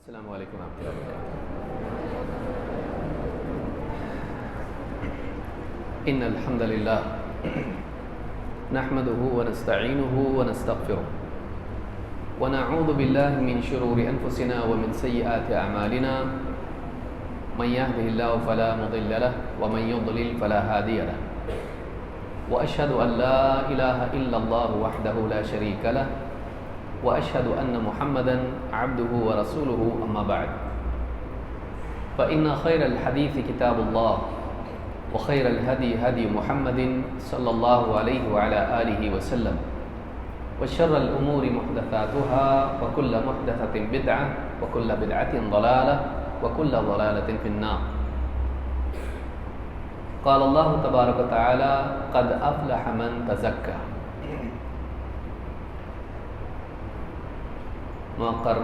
السلام علیکم ورحمۃ اللہ وبرکاتہ۔ ان الحمد للہ نحمده ونستعینه ونستغفره ونعوذ باللہ من شرور انفسنا ومن سیئات اعمالنا من يهده الله فلا مضل له ومن يضلل فلا هادي له واشهد ان لا اله الا الله وحده لا شريك له وأشهد أن محمدًا عبده ورسوله أما بعد فإن خير الحديث كتاب الله وخير الهدي هدي محمد صلى الله عليه وعلى آله وسلم وشر الأمور محدثاتها وكل محدثة بدعة وكل بدعة ضلالة وكل ضلالة في النار قال الله تبارك وتعالى قد أفلح من تزكى۔ موقر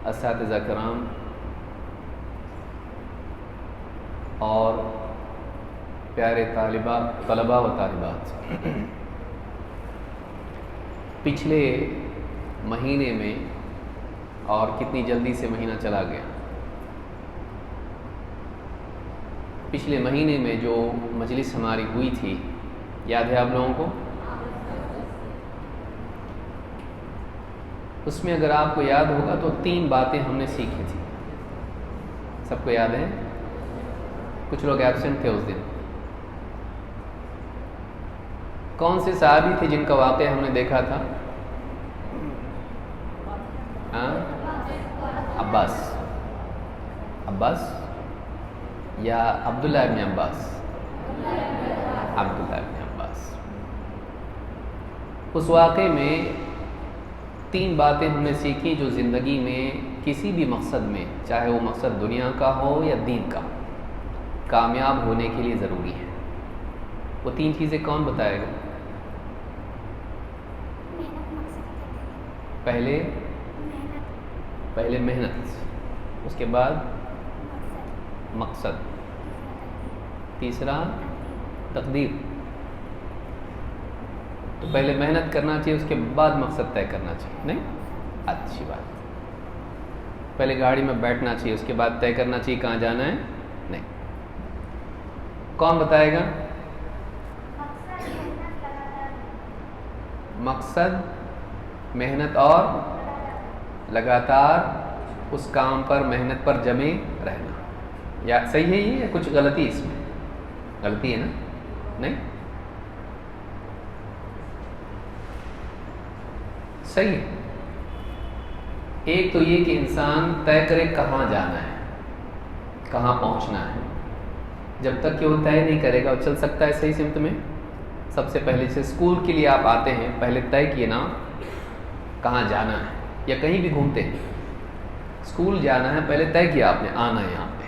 اساتذہ کرام اور پیارے طلباء و طالبات، پچھلے مہینے میں، اور کتنی جلدی سے مہینہ چلا گیا، پچھلے مہینے میں جو مجلس ہماری ہوئی تھی یاد ہے آپ لوگوں کو؟ اس میں اگر آپ کو یاد ہوگا تو 3 باتیں ہم نے سیکھی تھی۔ سب کو یاد ہے؟ کچھ لوگ ایبسنٹ تھے اس دن۔ کون سے صحابی تھے جن کا واقعہ ہم نے دیکھا تھا؟ عباس یا عبداللہ ابن عباس؟ عبداللہ ابن عباس۔ اس واقعے میں 3 باتیں ہم نے سیکھی جو زندگی میں کسی بھی مقصد میں، چاہے وہ مقصد دنیا کا ہو یا دین کا، کامیاب ہونے کے لیے ضروری ہے۔ وہ 3 چیزیں کون بتائے گا؟ پہلے محنت، اس کے بعد مقصد، تیسرا تقدیر۔ تو پہلے محنت کرنا چاہیے، اس کے بعد مقصد طے کرنا چاہیے، نہیں؟ اچھی بات۔ پہلے گاڑی میں بیٹھنا چاہیے، اس کے بعد طے کرنا چاہیے کہاں جانا ہے، نہیں؟ کون بتائے گا؟ مقصد، محنت اور لگاتار اس کام پر، محنت پر جمے رہنا۔ یا صحیح ہے یہ یا کچھ غلطی اس میں؟ غلطی ہے نا؟ نہیں؟ صحیح ہے۔ ایک تو یہ کہ انسان طے کرے کہاں جانا ہے، کہاں پہنچنا ہے۔ جب تک کہ وہ طے نہیں کرے گا وہ چل سکتا ہے صحیح سمت میں؟ سب سے پہلے سے اسکول کے لیے آپ آتے ہیں، پہلے طے کیے نا کہاں جانا ہے، یا کہیں بھی گھومتے ہیں، اسکول جانا ہے، پہلے طے کیا آپ نے آنا ہے یہاں پہ۔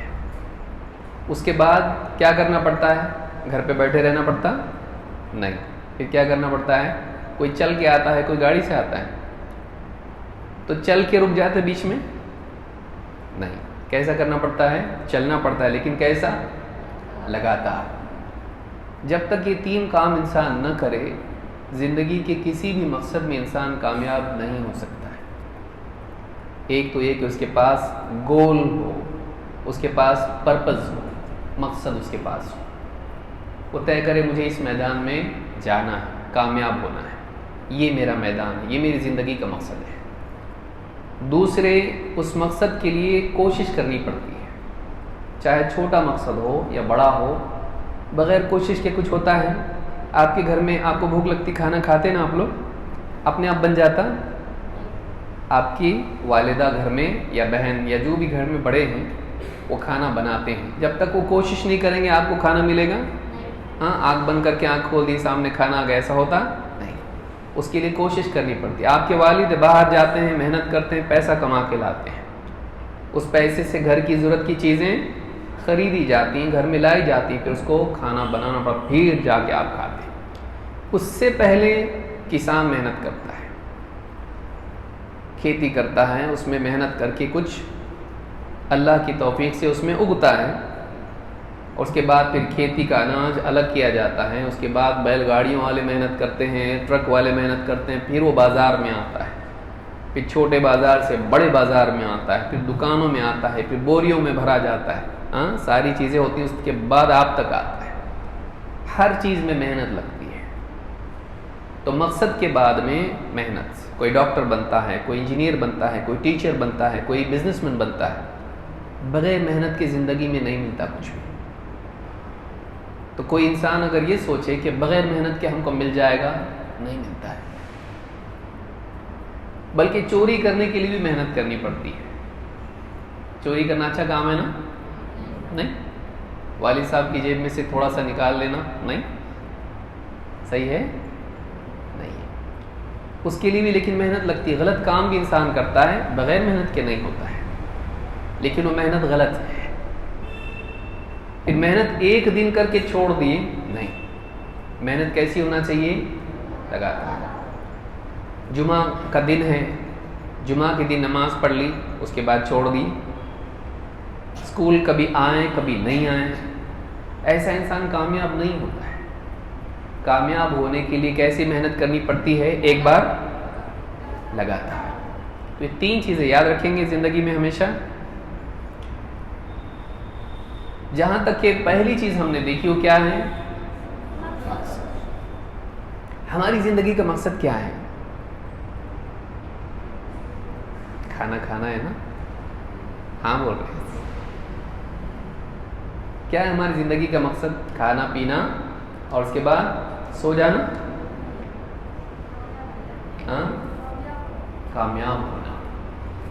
اس کے بعد کیا کرنا پڑتا ہے؟ گھر پہ بیٹھے رہنا پڑتا نہیں، پھر کیا کرنا پڑتا ہے؟ کوئی چل کے آتا ہے، کوئی گاڑی سے آتا ہے، تو چل کے رک جاتے بیچ میں؟ نہیں، کیسا کرنا پڑتا ہے؟ چلنا پڑتا ہے، لیکن کیسا؟ لگاتار۔ جب تک یہ 3 کام انسان نہ کرے، زندگی کے کسی بھی مقصد میں انسان کامیاب نہیں ہو سکتا ہے۔ ایک تو یہ کہ اس کے پاس گول ہو، اس کے پاس پرپز ہو، مقصد اس کے پاس ہو، وہ طے کرے مجھے اس میدان میں جانا ہے، کامیاب ہونا ہے، یہ میرا میدان ہے، یہ میری زندگی کا مقصد ہے۔ دوسرے، اس مقصد کے لیے کوشش کرنی پڑتی ہے، چاہے چھوٹا مقصد ہو یا بڑا ہو، بغیر کوشش کے کچھ ہوتا ہے؟ آپ کے گھر میں آپ کو بھوک لگتی، کھانا کھاتے نا آپ لوگ؟ اپنے آپ بن جاتا؟ آپ کی والدہ گھر میں یا بہن یا جو بھی گھر میں بڑے ہیں وہ کھانا بناتے ہیں، جب تک وہ کوشش نہیں کریں گے آپ کو کھانا ملے گا؟ ہاں، آنکھ بند کر کے آنکھ کھول دی، سامنے کھانا آ گیا، ایسا ہوتا نہیں۔ اس کے لیے کوشش کرنی پڑتی ہے۔ آپ کے والد باہر جاتے ہیں، محنت کرتے ہیں، پیسہ کما کے لاتے ہیں، اس پیسے سے گھر کی ضرورت کی چیزیں خریدی جاتی ہیں، گھر میں لائی جاتی ہیں، پھر اس کو کھانا بنانا پڑتا، پھر جا کے آپ کھاتے ہیں۔ اس سے پہلے کسان محنت کرتا ہے، کھیتی کرتا ہے، اس میں محنت کر کے کچھ اللہ کی توفیق سے اس میں اگتا ہے، اور اس کے بعد پھر کھیتی کا اناج الگ کیا جاتا ہے، اس کے بعد بیل گاڑیوں والے محنت کرتے ہیں، ٹرک والے محنت کرتے ہیں، پھر وہ بازار میں آتا ہے، پھر چھوٹے بازار سے بڑے بازار میں آتا ہے، پھر دکانوں میں آتا ہے، پھر بوریوں میں بھرا جاتا ہے، ہاں ساری چیزیں ہوتی ہیں، اس کے بعد آپ تک آتا ہے۔ ہر چیز میں محنت لگتی ہے، تو مقصد کے بعد میں محنت۔ کوئی ڈاکٹر بنتا ہے، کوئی انجینئر بنتا ہے، کوئی ٹیچر بنتا ہے، کوئی بزنس مین بنتا ہے، بغیر محنت کی زندگی میں نہیں ملتا کچھ بھی۔ تو کوئی انسان اگر یہ سوچے کہ بغیر محنت کے ہم کو مل جائے گا، نہیں ملتا ہے، بلکہ چوری کرنے کے لیے بھی محنت کرنی پڑتی ہے۔ چوری کرنا اچھا کام ہے نا؟ نہیں؟ والد صاحب کی جیب میں سے تھوڑا سا نکال لینا، نہیں صحیح ہے؟ نہیں ہے، اس کے لیے بھی لیکن محنت لگتی ہے۔ غلط کام بھی انسان کرتا ہے، بغیر محنت کے نہیں ہوتا ہے، لیکن وہ محنت غلط ہے۔ پھر محنت ایک دن کر کے چھوڑ دیے، نہیں، محنت کیسی ہونا چاہیے؟ لگاتار۔ جمعہ کا دن ہے، جمعہ کے دن نماز پڑھ لی، اس کے بعد چھوڑ دی، اسکول کبھی آئیں کبھی نہیں آئیں، ایسا انسان کامیاب نہیں ہوتا ہے۔ کامیاب ہونے کے لیے کیسی محنت کرنی پڑتی ہے؟ ایک بار لگاتار۔ تو یہ تین چیزیں یاد رکھیں گے زندگی میں ہمیشہ۔ جہاں تک کہ پہلی چیز ہم نے دیکھی وہ کیا ہے؟ ہماری زندگی کا مقصد کیا ہے؟ کھانا کھانا ہے نا؟ ہاں بول رہے ہیں۔ کیا ہے ہماری زندگی کا مقصد؟ کھانا پینا اور اس کے بعد سو جانا، ہاں کامیاب ہونا۔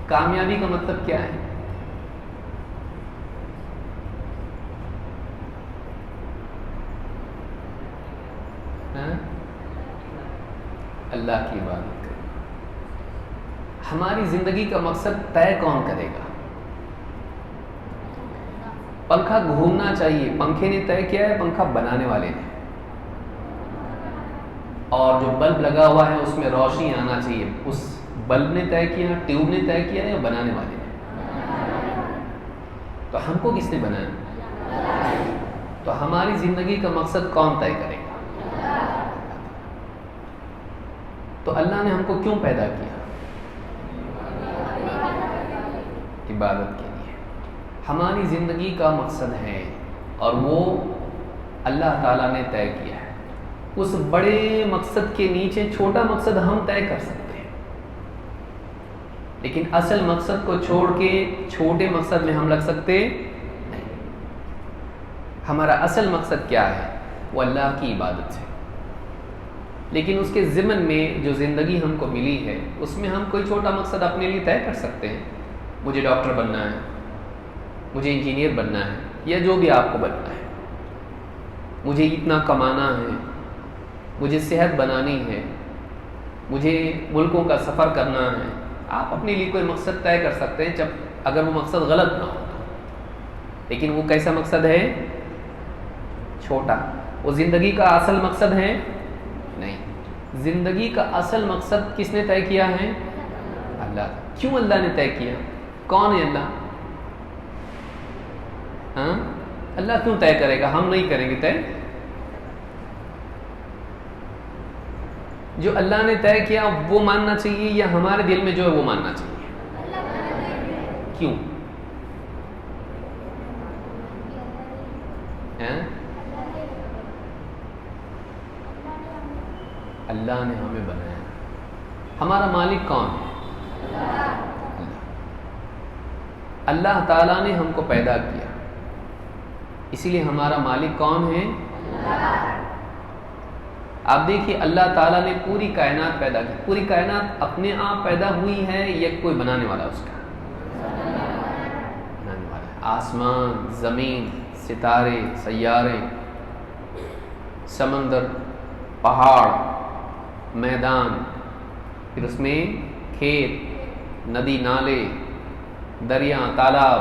کامیابی کا مطلب کیا ہے؟ اللہ کی عبادت کریں۔ ہماری زندگی کا مقصد طے کون کرے گا؟ پنکھا گھومنا چاہیے، پنکھے نے طے کیا ہے، پنکھا بنانے والے نے، اور جو بلب لگا ہوا ہے اس میں روشنی آنا چاہیے، اس بلب نے طے کیا، ٹیوب نے طے کیا یا بنانے والے نے؟ تو ہم کو کس نے بنایا؟ تو ہماری زندگی کا مقصد کون طے کرے گا؟ تو اللہ نے ہم کو کیوں پیدا کیا؟ عبادت کے لیے۔ ہماری زندگی کا مقصد ہے اور وہ اللہ تعالیٰ نے طے کیا ہے۔ اس بڑے مقصد کے نیچے چھوٹا مقصد ہم طے کر سکتے ہیں، لیکن اصل مقصد کو چھوڑ کے چھوٹے مقصد میں ہم لگ سکتے نہیں۔ ہمارا اصل مقصد کیا ہے؟ وہ اللہ کی عبادت ہے، لیکن اس کے ضمن میں جو زندگی ہم کو ملی ہے اس میں ہم کوئی چھوٹا مقصد اپنے لیے طے کر سکتے ہیں۔ مجھے ڈاکٹر بننا ہے، مجھے انجینئر بننا ہے، یا جو بھی آپ کو بننا ہے، مجھے اتنا کمانا ہے، مجھے صحت بنانی ہے، مجھے ملکوں کا سفر کرنا ہے۔ آپ اپنے لیے کوئی مقصد طے کر سکتے ہیں، جب اگر وہ مقصد غلط نہ ہو تو، لیکن وہ کیسا مقصد ہے؟ چھوٹا۔ وہ زندگی کا اصل مقصد ہے نہیں۔ زندگی کا اصل مقصد کس نے طے کیا ہے؟ اللہ۔ کیوں اللہ نے طے کیا؟ کون ہے اللہ؟ ہاں اللہ کیوں طے کرے گا؟ ہم نہیں کریں گے طے۔ جو اللہ نے طے کیا وہ ماننا چاہیے یا ہمارے دل میں جو ہے وہ ماننا چاہیے؟ کیوں؟ اللہ نے ہمیں بنایا۔ ہمارا مالک کون ہے؟ اللہ تعالیٰ نے ہم کو پیدا کیا، اسی لیے ہمارا مالک کون ہے؟ آپ دیکھیے اللہ تعالیٰ نے پوری کائنات پیدا کی۔ پوری کائنات اپنے آپ پیدا ہوئی ہے یا کوئی بنانے والا اس کا؟ بنانے والا ہے۔ آسمان، زمین، ستارے، سیارے، سمندر، پہاڑ، میدان، پھر اس میں کھیت، ندی، نالے، دریا، تالاب،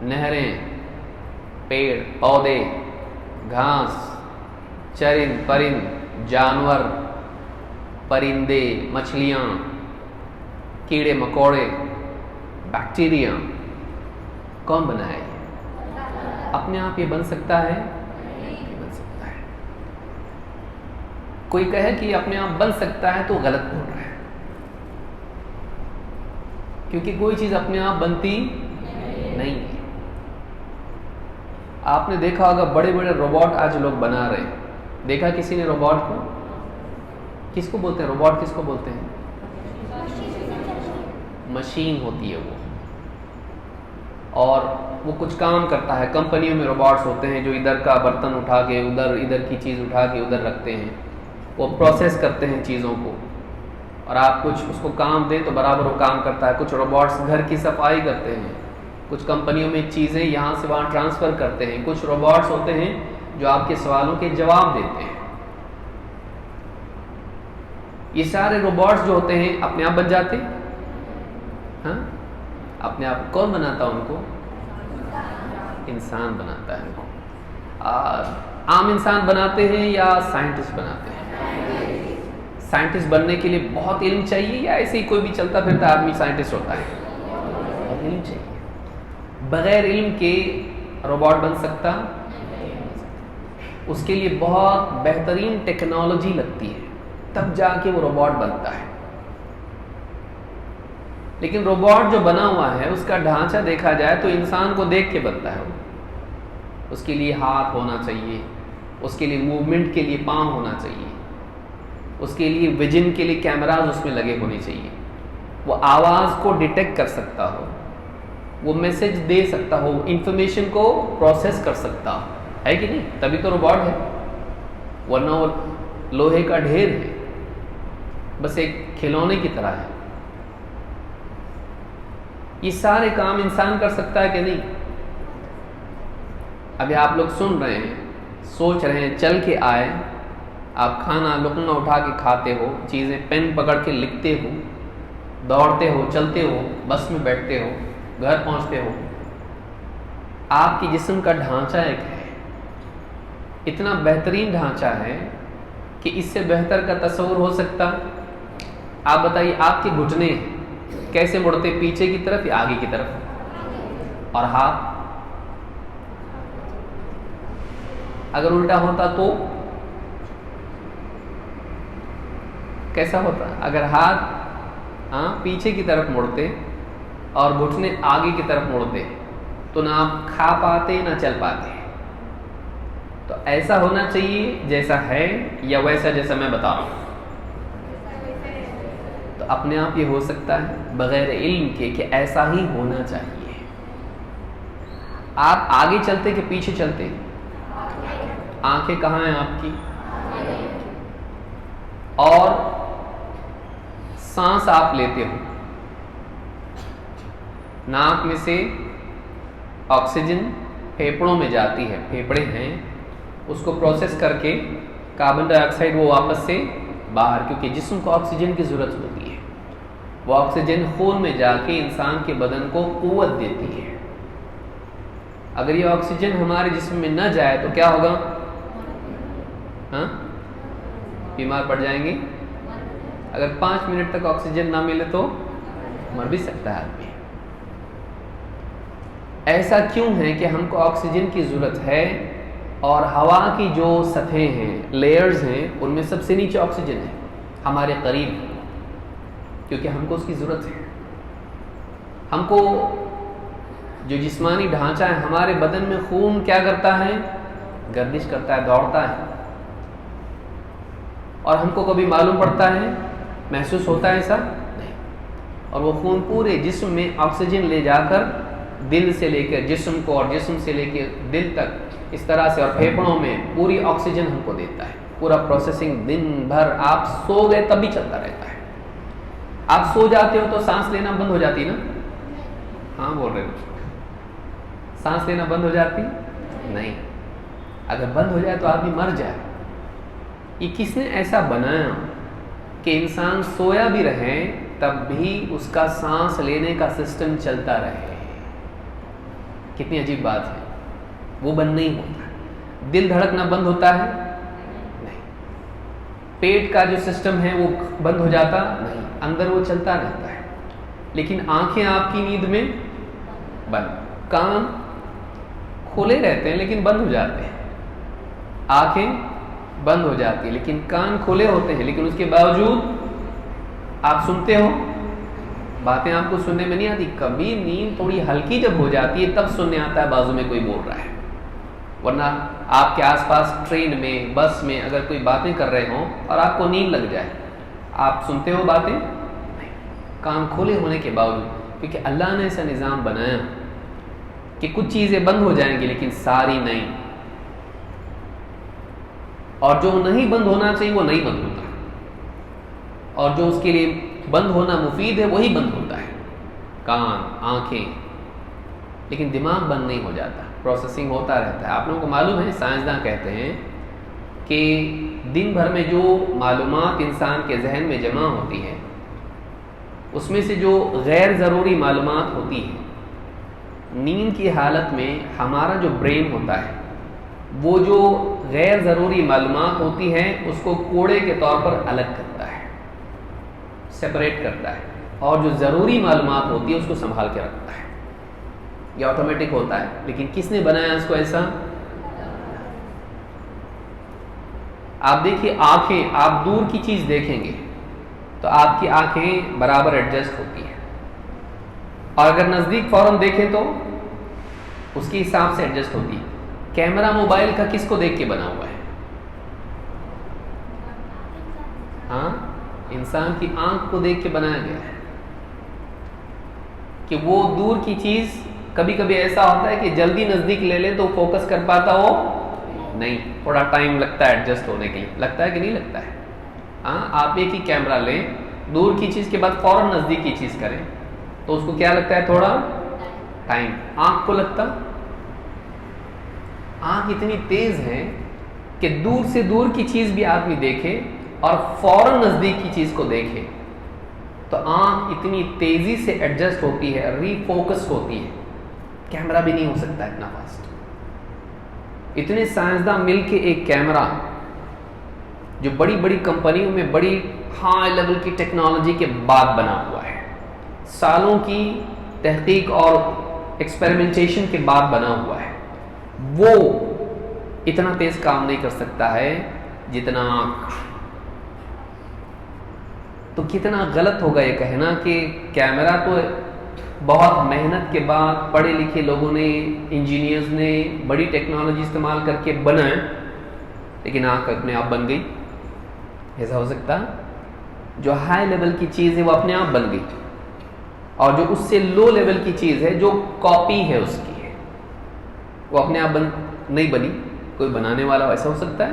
نہریں، پیڑ، پودے، گھاس، چرند پرند، جانور، پرندے، مچھلیاں، کیڑے مکوڑے، بیکٹیریا، کون بنایا یہ؟ اپنے آپ یہ بن سکتا ہے؟ نہیں بن سکتا ہے۔ کوئی کہے کہ اپنے آپ بن سکتا ہے تو غلط بول رہا ہے۔ کیونکہ کوئی چیز اپنے آپ بنتی نہیں ہے. آپ نے دیکھا ہوگا بڑے بڑے روبوٹ آج لوگ بنا رہے ہیں. دیکھا کسی نے روبوٹ کو؟ کس کو بولتے ہیں روبوٹ؟ کس کو بولتے ہیں؟ مشین ہوتی ہے وہ، اور وہ کچھ کام کرتا ہے. کمپنیوں میں روبوٹس ہوتے ہیں جو ادھر کا برتن اٹھا کے ادھر کی چیز اٹھا کے ادھر رکھتے ہیں. وہ پروسیس کرتے ہیں چیزوں کو، اور آپ کچھ اس کو کام دیں تو برابر وہ کام کرتا ہے. کچھ روبوٹس گھر کی صفائی کرتے ہیں. کچھ کمپنیوں میں چیزیں یہاں سے وہاں ٹرانسفر کرتے ہیں. کچھ روبوٹس ہوتے ہیں جو آپ کے سوالوں کے جواب دیتے ہیں. یہ سارے روبوٹس جو ہوتے ہیں اپنے آپ بن جاتے ہیں. ہاں، اپنے آپ کون بناتا ہے ان کو؟ انسان بناتا ہے ان کو. عام انسان بناتے ہیں یا سائنٹسٹ بناتے ہیں؟ سائنٹسٹ بننے کے لیے بہت علم چاہیے یا ایسے ہی کوئی بھی چلتا پھرتا آدمی سائنٹسٹ ہوتا ہے؟ بہت علم چاہیے. بغیر علم کے روبوٹ بن سکتا؟ اس کے لیے بہت بہترین ٹیکنالوجی لگتی ہے، تب جا کے وہ روبوٹ بنتا ہے. لیکن روبوٹ جو بنا ہوا ہے اس کا ڈھانچہ دیکھا جائے تو انسان کو دیکھ کے بنتا ہے. اس کے لیے ہاتھ ہونا چاہیے، اس کے لیے موومنٹ کے لیے پام ہونا چاہیے، اس کے لیے ویژن کے لیے کیمراز اس میں لگے ہونے چاہیے. وہ آواز کو ڈیٹیکٹ کر سکتا ہو، وہ میسج دے سکتا ہو، انفارمیشن کو پروسیس کر سکتا ہو، ہے کہ نہیں؟ تبھی تو روبوٹ ہے، ورنہ وہ لوہے کا ڈھیر ہے، بس ایک کھلونے کی طرح ہے. یہ سارے کام انسان کر سکتا ہے کہ نہیں؟ ابھی آپ لوگ سن رہے ہیں، سوچ رہے ہیں، چل کے آئے، آپ کھانا لقمہ اٹھا کے کھاتے ہو، چیزیں پین پکڑ کے لکھتے ہو، دوڑتے ہو، چلتے ہو، بس میں بیٹھتے ہو، گھر پہنچتے ہو. آپ کی جسم کا ڈھانچہ ایک ہے، اتنا بہترین ڈھانچہ ہے کہ اس سے بہتر کا تصور ہو سکتا؟ آپ بتائیے، آپ کے گھٹنے کیسے مڑتے؟ پیچھے کی طرف یا آگے کی طرف؟ اور ہاتھ اگر الٹا ہوتا تو کیسا ہوتا؟ اگر ہاتھ پیچھے کی طرف مڑتے اور گھٹنے آگے کی طرف مڑتے تو نہ آپ کھا پاتے نہ چل پاتے. تو ایسا ہونا چاہیے جیسا ہے یا ویسا جیسا میں بتا رہا ہوں؟ تو اپنے آپ یہ ہو سکتا ہے بغیر علم کے کہ ایسا ہی ہونا چاہیے. آپ آگے چلتے کہ پیچھے چلتے؟ آنکھیں کہاں ہیں آپ کی؟ اور سانس آپ لیتے ہو، ناک میں سے آکسیجن پھیپڑوں میں جاتی ہے، پھیپڑے ہیں، اس کو پروسیس کر کے کاربن ڈائی آکسائڈ وہ واپس سے باہر، کیونکہ جسم کو آکسیجن کی ضرورت ہوتی ہے. وہ آکسیجن خون میں جا کے انسان کے بدن کو قوت دیتی ہے. اگر یہ آکسیجن ہمارے جسم میں نہ جائے تو کیا ہوگا؟ بیمار پڑ جائیں گے. اگر 5 منٹ تک آکسیجن نہ ملے تو مر بھی سکتا ہے آدمی. ایسا کیوں ہے کہ ہم کو آکسیجن کی ضرورت ہے اور ہوا کی جو سطحیں ہیں، لیئرز ہیں، ان میں سب سے نیچے آکسیجن ہے ہمارے قریب، کیونکہ ہم کو اس کی ضرورت ہے. ہم کو جو جسمانی ڈھانچہ ہے، ہمارے بدن میں خون کیا کرتا ہے؟ گردش کرتا ہے، دوڑتا ہے. اور ہم کو کبھی معلوم پڑتا ہے، محسوس ہوتا ہے ایسا؟ نہیں. اور وہ خون پورے جسم میں آکسیجن لے جا کر دل سے لے کر جسم کو اور جسم سے لے کے دل تک اس طرح سے، اور پھیپڑوں میں پوری آکسیجن ہم کو دیتا ہے. پورا پروسیسنگ دن بھر. آپ سو گئے تب بھی چلتا رہتا ہے. آپ سو جاتے ہو تو سانس لینا بند ہو جاتی نا؟ ہاں بول رہے ہو. سانس لینا بند ہو جاتی؟ نہیں. اگر بند ہو جائے تو آدمی مر جائے. یہ کس نے ایسا بنایا کہ انسان سویا بھی رہے تب بھی اس کا سانس لینے کا سسٹم چلتا رہے؟ کتنی عجیب بات ہے. وہ بند نہیں ہوتا. دل دھڑکنا بند ہوتا ہے؟ نہیں. پیٹ کا جو سسٹم ہے وہ بند ہو جاتا؟ نہیں. اندر وہ چلتا رہتا ہے. لیکن آنکھیں آپ کی نیند میں بند، کان کھلے رہتے ہیں لیکن بند ہو جاتے ہیں. آنکھیں بند ہو جاتی ہیں لیکن کان کھلے ہوتے ہیں، لیکن اس کے باوجود آپ سنتے ہو. باتیں آپ کو سننے میں نہیں آتی. کبھی نیند تھوڑی ہلکی جب ہو جاتی ہے تب سننے آتا ہے بازو میں کوئی بول رہا ہے. ورنہ آپ کے آس پاس ٹرین میں, بس میں اگر کوئی باتیں کر رہے ہوں اور آپ کو نیند لگ جائے, آپ سنتے ہو باتیں؟ نہیں. کان کھولے ہونے کے باوجود, کیونکہ اللہ نے ایسا نظام بنایا کہ کچھ چیزیں بند ہو جائیں گی لیکن ساری نہیں, اور جو نہیں بند ہونا چاہیے وہ نہیں بند ہوتا, اور جو اس کے لیے بند ہونا مفید ہے وہی بند ہوتا ہے. کان, آنکھیں, لیکن دماغ بند نہیں ہو جاتا, پروسیسنگ ہوتا رہتا ہے. آپ لوگوں کو معلوم ہے, سائنسداں کہتے ہیں کہ دن بھر میں جو معلومات انسان کے ذہن میں جمع ہوتی ہے اس میں سے جو غیر ضروری معلومات ہوتی ہیں, نیند کی حالت میں ہمارا جو برین ہوتا ہے وہ جو غیر ضروری معلومات ہوتی ہیں اس کو کوڑے کے طور پر الگ کرتا ہے, سپریٹ کرتا ہے, اور جو ضروری معلومات ہوتی ہے اس کو سنبھال کے رکھتا ہے. یہ آٹومیٹک ہوتا ہے. لیکن کس نے بنایا اس کو ایسا؟ آپ دیکھیے آنکھیں, آپ دور کی چیز دیکھیں گے تو آپ کی آنکھیں برابر ایڈجسٹ ہوتی ہیں, اور اگر نزدیک فوراً دیکھیں تو اس کے حساب سے ایڈجسٹ ہوتی ہے. کیمرہ موبائل کا کس کو دیکھ کے بنا ہوا ہے؟ ہاں, انسان کی آنکھ کو دیکھ کے بنایا گیا ہے کہ وہ دور کی چیز, کبھی کبھی ایسا ہوتا ہے کہ جلدی نزدیک لے لیں تو فوکس کر پاتا ہو نہیں, تھوڑا ٹائم لگتا ہے ایڈجسٹ ہونے کے لیے. لگتا ہے کہ نہیں لگتا ہے؟ ہاں, آپ ایک ہی کیمرہ لیں, دور کی چیز کے بعد فوراً نزدیک کی چیز کریں تو اس کو کیا لگتا ہے؟ تھوڑا ٹائم. آنکھ کو لگتا, آنکھ اتنی تیز ہے کہ دور سے دور کی چیز بھی آدمی دیکھے اور فوراً نزدیک کی چیز کو دیکھے تو آنکھ اتنی تیزی سے ایڈجسٹ ہوتی ہے, ری فوکس ہوتی ہے. کیمرہ بھی نہیں ہو سکتا اتنا فاسٹ. اتنے سائنسداں مل کے ایک کیمرہ جو بڑی بڑی کمپنیوں میں بڑی ہائی لیول کی ٹیکنالوجی کے بعد بنا ہوا ہے, سالوں کی تحقیق اور ایکسپیریمنٹیشن کے بعد بنا ہوا ہے, وہ اتنا تیز کام نہیں کر سکتا ہے جتنا آنکھ. تو کتنا غلط ہوگا یہ کہنا کہ کیمرہ تو بہت محنت کے بعد پڑھے لکھے لوگوں نے, انجینئرز نے بڑی ٹیکنالوجی استعمال کر کے بنائے, لیکن آنکھ اپنے آپ بن گئی. ایسا ہو سکتا؟ جو ہائی لیول کی چیز ہے وہ اپنے آپ بن گئی, اور جو اس سے لو لیول کی چیز ہے جو کاپی ہے اس کی ہے وہ اپنے آپ نہیں بنی, کوئی بنانے والا ایسا ہو سکتا ہے؟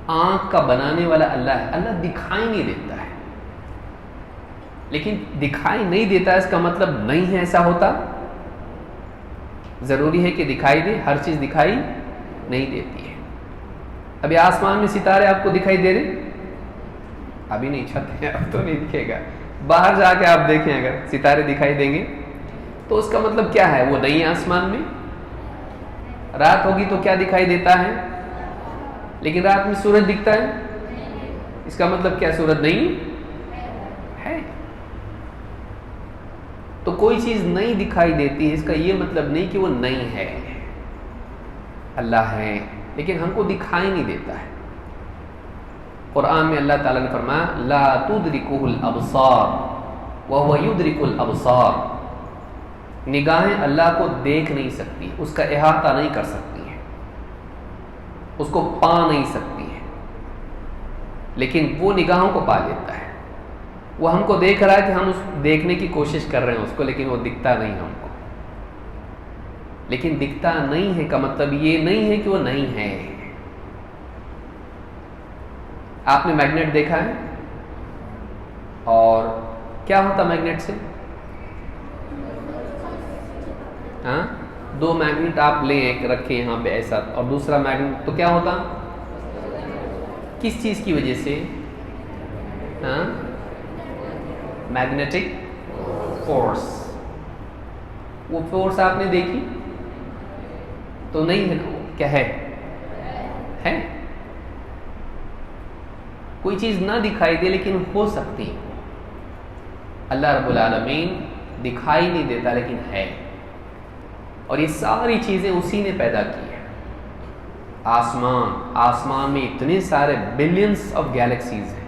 آنکھ کا بنانے والا اللہ ہے. اللہ دکھائی نہیں دیتا ہے, لیکن دکھائی نہیں دیتا اس کا مطلب نہیں ہے ایسا ہوتا. ضروری ہے کہ دکھائی دے, ہر چیز دکھائی نہیں دیتی ہے. ابھی آسمان میں ستارے آپ کو دکھائی دے رہے؟ ابھی نہیں چاہتے ہیں, اب تو نہیں دکھے گا. باہر جا کے آپ دیکھیں اگر ستارے دکھائی دیں گے تو اس کا مطلب کیا ہے؟ وہ نہیں ہے آسمان میں. رات ہوگی تو کیا دکھائی دیتا ہے؟ لیکن رات میں سورج دکھتا ہے, اس کا مطلب کیا سورج نہیں ہے؟ تو کوئی چیز نہیں دکھائی دیتی ہے اس کا یہ مطلب نہیں کہ وہ نہیں ہے. اللہ ہے لیکن ہم کو دکھائی نہیں دیتا ہے. قرآن میں اللہ تعالیٰ نے فرمایا لا تدرکہ الابصار وہو یدرک الابصار, نگاہیں اللہ کو دیکھ نہیں سکتی, اس کا احاطہ نہیں کر سکتی ہیں, اس کو پا نہیں سکتی ہیں, لیکن وہ نگاہوں کو پا لیتا ہے. وہ ہم کو دیکھ رہا ہے کہ ہم اس دیکھنے کی کوشش کر رہے ہیں اس کو, لیکن وہ دکھتا نہیں ہم کو. لیکن دکھتا نہیں ہے کا مطلب یہ نہیں ہے کہ وہ نہیں ہے. آپ نے میگنیٹ دیکھا ہے؟ اور کیا ہوتا میگنیٹ سے؟ ہاں, دو میگنیٹ آپ لیں, ایک رکھیں یہاں پہ ایسا, اور دوسرا میگنیٹ, تو کیا ہوتا؟ کس چیز کی وجہ سے؟ ہاں, میگنیٹک فورس. وہ فورس آپ نے دیکھی تو نہیں ہے, کیا ہے؟ ہے. کوئی چیز نہ دکھائی دے لیکن ہو سکتی ہے. اللہ رب العالمین دکھائی نہیں دیتا لیکن ہے, اور یہ ساری چیزیں اسی نے پیدا کی ہیں. آسمان میں اتنے سارے بلینز آف گیلیکسیز ہیں,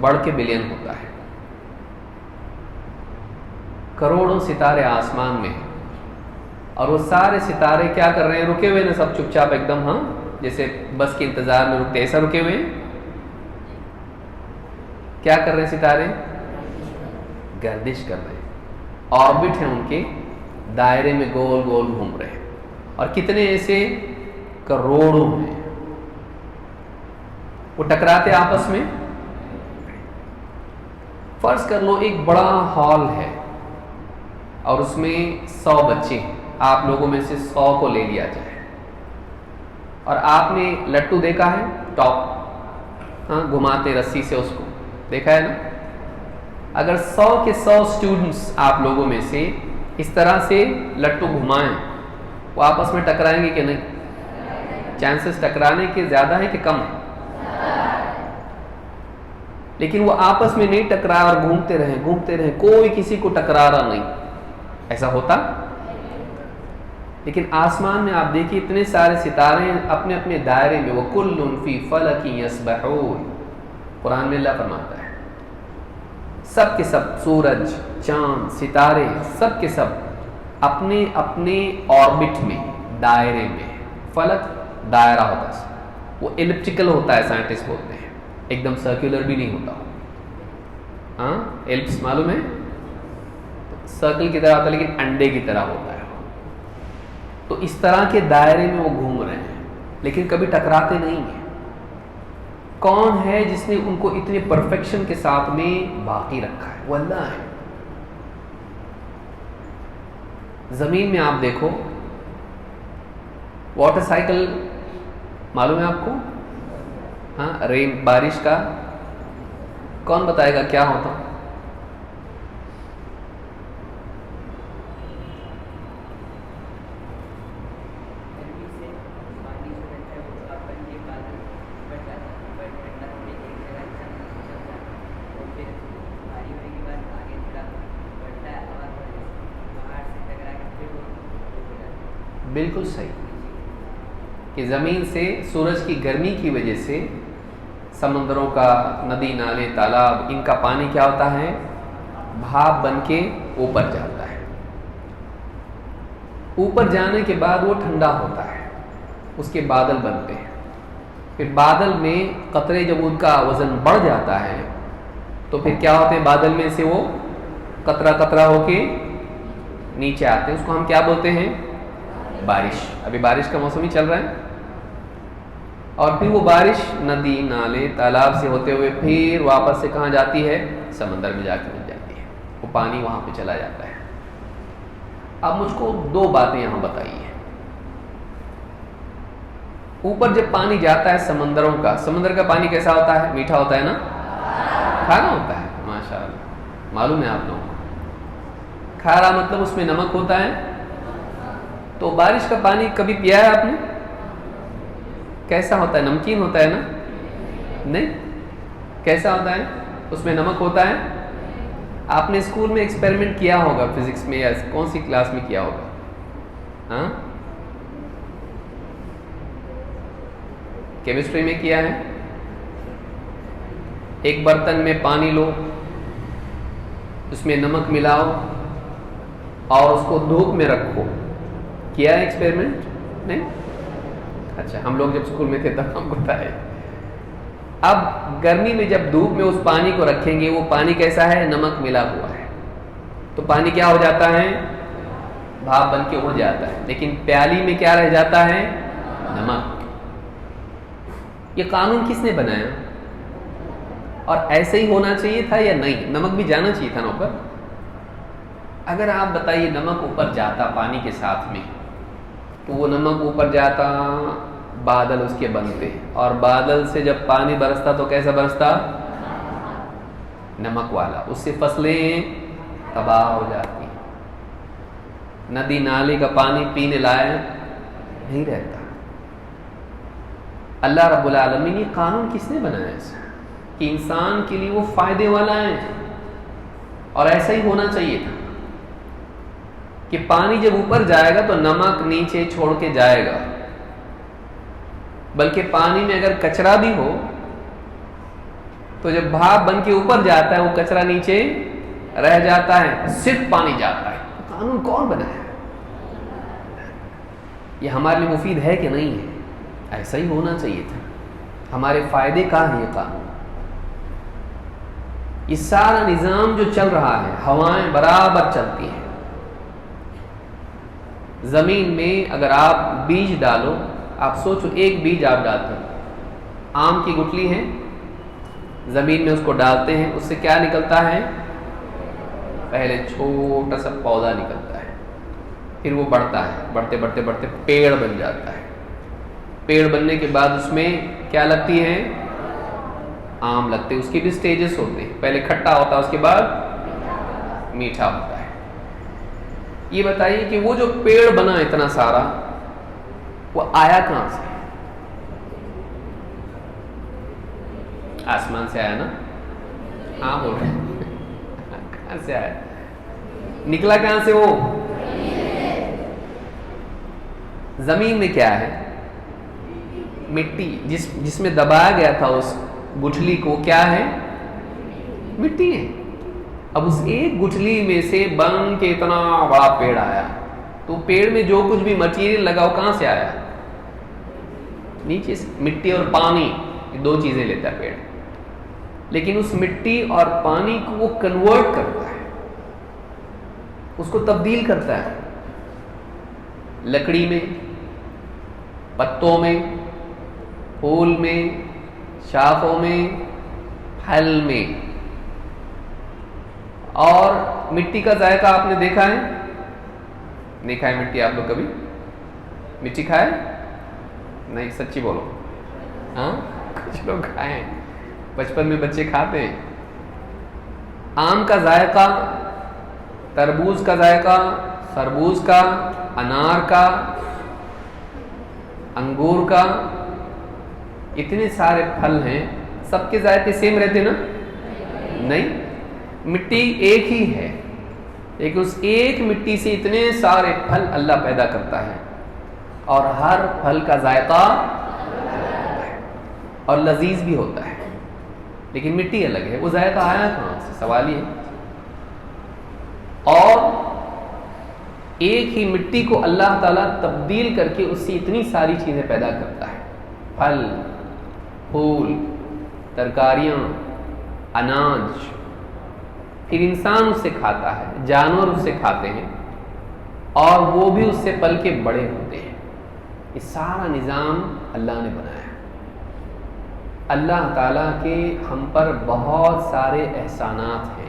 بڑھ کے بلین ہوتا ہے۔ کروڑوں ستارے آسمان میں ہیں، اور وہ سارے ستارے کیا کر رہے ہیں؟ رکے ہوئے نا سب چپ چاپ ایک دم، ہاں جیسے بس کے انتظار میں رکتے ایسا رکے ہوئے ہیں۔ کیا کر رہے ہیں ستارے؟ گردش کر رہے ہیں، آربٹ ہیں ان کے، دائرے میں گول گول گھوم رہے ہیں۔ اور کتنے ایسے؟ کروڑوں ہیں۔ وہ ٹکراتے آپس میں۔ فرض کر لو ایک بڑا ہال ہے اور اس میں 100 بچے ہیں، آپ لوگوں میں سے 100 کو لے لیا جائے، اور آپ نے لٹو دیکھا ہے ٹاپ، ہاں گھماتے رسی سے اس کو دیکھا ہے نا؟ اگر 100 کے 100 اسٹوڈنٹس آپ لوگوں میں سے اس طرح سے لٹو گھمائیں، وہ آپس میں ٹکرائیں گے کہ نہیں؟ چانسز ٹکرانے کے زیادہ ہے کہ کم ہے؟ لیکن وہ آپس میں نہیں ٹکرا اور گھومتے رہے، کوئی کسی کو ٹکرا رہا نہیں، ایسا ہوتا؟ لیکن آسمان میں آپ دیکھیے اتنے سارے ستارے اپنے اپنے دائرے میں، وَكُلٌّ فِي فَلَكٍ يَسْبَحُونَ، قرآن میں اللہ فرماتا ہے سب کے سب، سورج، چاند، ستارے، سب کے سب اپنے اپنے آربٹ میں، دائرے میں۔ فلک دائرہ ہوتا ہے، وہ ایلپٹیکل ہوتا ہے، سائنٹسٹ بولتے ہیں، ایک دم سرکولر بھی نہیں ہوتا۔ ہاں ایلپس معلوم ہے؟ سرکل کی طرح ہوتا ہے لیکن انڈے کی طرح ہوتا ہے۔ تو اس طرح کے دائرے میں وہ گھوم رہے ہیں لیکن کبھی ٹکراتے نہیں ہیں۔ کون ہے جس نے ان کو اتنے پرفیکشن کے ساتھ میں باقی رکھا ہے؟ وہ اللہ ہے۔ زمین میں آپ دیکھو، واٹر سائیکل معلوم ہے آپ کو؟ ہاں رین، بارش کا، کون بتائے گا کیا ہوتا؟ بالکل صحیح، کہ زمین سے سورج کی گرمی کی وجہ سے سمندروں کا، ندی نالے تالاب، ان کا پانی کیا ہوتا ہے؟ بھاپ بن کے اوپر جاتا ہے۔ اوپر جانے کے بعد وہ ٹھنڈا ہوتا ہے، اس کے بادل بنتے ہیں۔ پھر بادل میں قطرے جب ان کا وزن بڑھ جاتا ہے تو پھر کیا ہوتے ہیں؟ بادل میں سے وہ قطرہ قطرہ ہو کے نیچے آتے ہیں، اس کو ہم کیا بولتے ہیں؟ بارش۔ ابھی بارش کا موسم ہی چل رہا ہے، اور پھر وہ بارش ندی نالے تالاب سے ہوتے ہوئے پھر واپس سے کہاں جاتی ہے؟ سمندر میں جا کے مل جاتی ہے، وہ پانی وہاں پہ چلا جاتا ہے۔ اب مجھ کو 2 باتیں یہاں بتائیے۔ اوپر جب پانی جاتا ہے سمندروں کا، سمندر کا پانی کیسا ہوتا ہے؟ میٹھا ہوتا ہے نا؟ کھارا ہوتا ہے؟ ماشاءاللہ، معلوم ہے آپ لوگوں کو۔ کھارا مطلب اس میں نمک ہوتا ہے۔ تو بارش کا پانی کبھی پیا ہے آپ نے؟ کیسا ہوتا ہے؟ نمکین ہوتا ہے نا؟ نہیں، کیسا ہوتا ہے؟ اس میں نمک ہوتا ہے۔ آپ نے اسکول میں ایکسپیریمنٹ کیا ہوگا، فزکس میں یا کون سی کلاس میں کیا ہوگا؟ ہاں کیمسٹری میں کیا ہے؟ ایک برتن میں پانی لو، اس میں نمک ملاؤ اور اس کو دھوپ میں رکھو، کیا ہے ایکسپیریمنٹ؟ نہیں؟ اچھا، ہم لوگ جب اسکول میں تھے تب ہم کو پتہ ہے۔ اب گرمی میں جب دھوپ میں اس پانی کو رکھیں گے، وہ پانی کیسا ہے؟ نمک ملا ہوا ہے، تو پانی کیا ہو جاتا ہے؟ بھاپ بن کے اڑ جاتا ہے، لیکن پیالی میں کیا رہ جاتا ہے؟ نمک۔ یہ قانون کس نے بنایا؟ اور ایسے ہی ہونا چاہیے تھا یا نہیں؟ نمک بھی جانا چاہیے تھا نا اوپر؟ اگر آپ بتائیے نمک اوپر جاتا پانی کے ساتھ میں، تو وہ نمک اوپر جاتا، بادل اس کے بنتے، اور بادل سے جب پانی برستا تو کیسا برستا؟ نمک والا۔ اس سے فصلیں تباہ ہو جاتی، ندی نالے کا پانی پینے لائق نہیں رہتا۔ اللہ رب العالمین یہ قانون کس نے بنایا ہے کہ انسان کے لیے وہ فائدے والا ہے، اور ایسا ہی ہونا چاہیے تھا کہ پانی جب اوپر جائے گا تو نمک نیچے چھوڑ کے جائے گا، بلکہ پانی میں اگر کچرا بھی ہو تو جب بھاپ بن کے اوپر جاتا ہے وہ کچرا نیچے رہ جاتا ہے، صرف پانی جاتا ہے۔ قانون کون بنایا؟ یہ ہمارے لیے مفید ہے کہ نہیں ہے؟ ایسا ہی ہونا چاہیے تھا، ہمارے فائدے کا ہے یہ قانون۔ یہ سارا نظام جو چل رہا ہے، ہوائیں برابر چلتی ہیں۔ زمین میں اگر آپ بیج ڈالو، آپ سوچو ایک بیج آپ ڈالتے ہیں، آم کی گٹلی ہے، زمین میں اس کو ڈالتے ہیں، اس سے کیا نکلتا ہے؟ پہلے چھوٹا سا پودا نکلتا ہے، پھر وہ بڑھتا ہے، بڑھتے بڑھتے بڑھتے پیڑ بن جاتا ہے۔ پیڑ بننے کے بعد اس میں کیا لگتی ہے؟ آم لگتے ہیں۔ اس کی بھی سٹیجز ہوتے ہیں، پہلے کھٹا ہوتا ہے، اس کے بعد میٹھا ہوتا ہے۔ یہ بتائیے کہ وہ جو پیڑ بنا اتنا سارا، وہ آیا کہاں سے؟ آسمان سے آیا نا؟ ہاں بول رہے ہیں، کہاں سے آیا؟ نکلا کہاں سے وہ؟ زمین میں کیا ہے؟ مٹی، جس میں دبایا گیا تھا اس گٹھلی کو، کیا ہے؟ مٹی ہے۔ اب اس ایک گٹھلی میں سے بن کے اتنا بڑا پیڑ آیا، تو پیڑ میں جو کچھ بھی مٹیریل لگا وہ کہاں سے آیا؟ نیچے سے۔ مٹی اور پانی، دو چیزیں لیتا ہے پیڑ، لیکن اس مٹی اور پانی کو وہ کنورٹ کرتا ہے، اس کو تبدیل کرتا ہے، لکڑی میں، پتوں میں، پھول میں، شاخوں میں، پھل میں۔ اور مٹی کا ذائقہ آپ نے دیکھا ہے؟ نہیں کھائے مٹی آپ لوگ کبھی؟ مٹی کھائے؟ نہیں، سچی بولو۔ ہاں کچھ لوگ کھائے ہیں، بچپن میں بچے کھاتے ہیں۔ آم کا ذائقہ، تربوز کا ذائقہ، خربوز کا، انار کا، انگور کا، اتنے سارے پھل ہیں، سب کے ذائقے سیم رہتے نا؟ نہیں، مٹی ایک ہی ہے، لیکن اس ایک مٹی سے اتنے سارے پھل اللہ پیدا کرتا ہے، اور ہر پھل کا ذائقہ اور لذیذ بھی ہوتا ہے، لیکن مٹی الگ ہے۔ وہ ذائقہ آیا کہاں سے؟ سوال یہ۔ اور ایک ہی مٹی کو اللہ تعالیٰ تبدیل کر کے اس سے اتنی ساری چیزیں پیدا کرتا ہے، پھل، پھول، ترکاریاں، اناج، پھر انسان اس سے کھاتا ہے، جانور اس سے کھاتے ہیں، اور وہ بھی اس سے پل کے بڑے ہوتے ہیں۔ یہ سارا نظام اللہ نے بنایا ہے۔ اللہ تعالیٰ کے ہم پر بہت سارے احسانات ہیں۔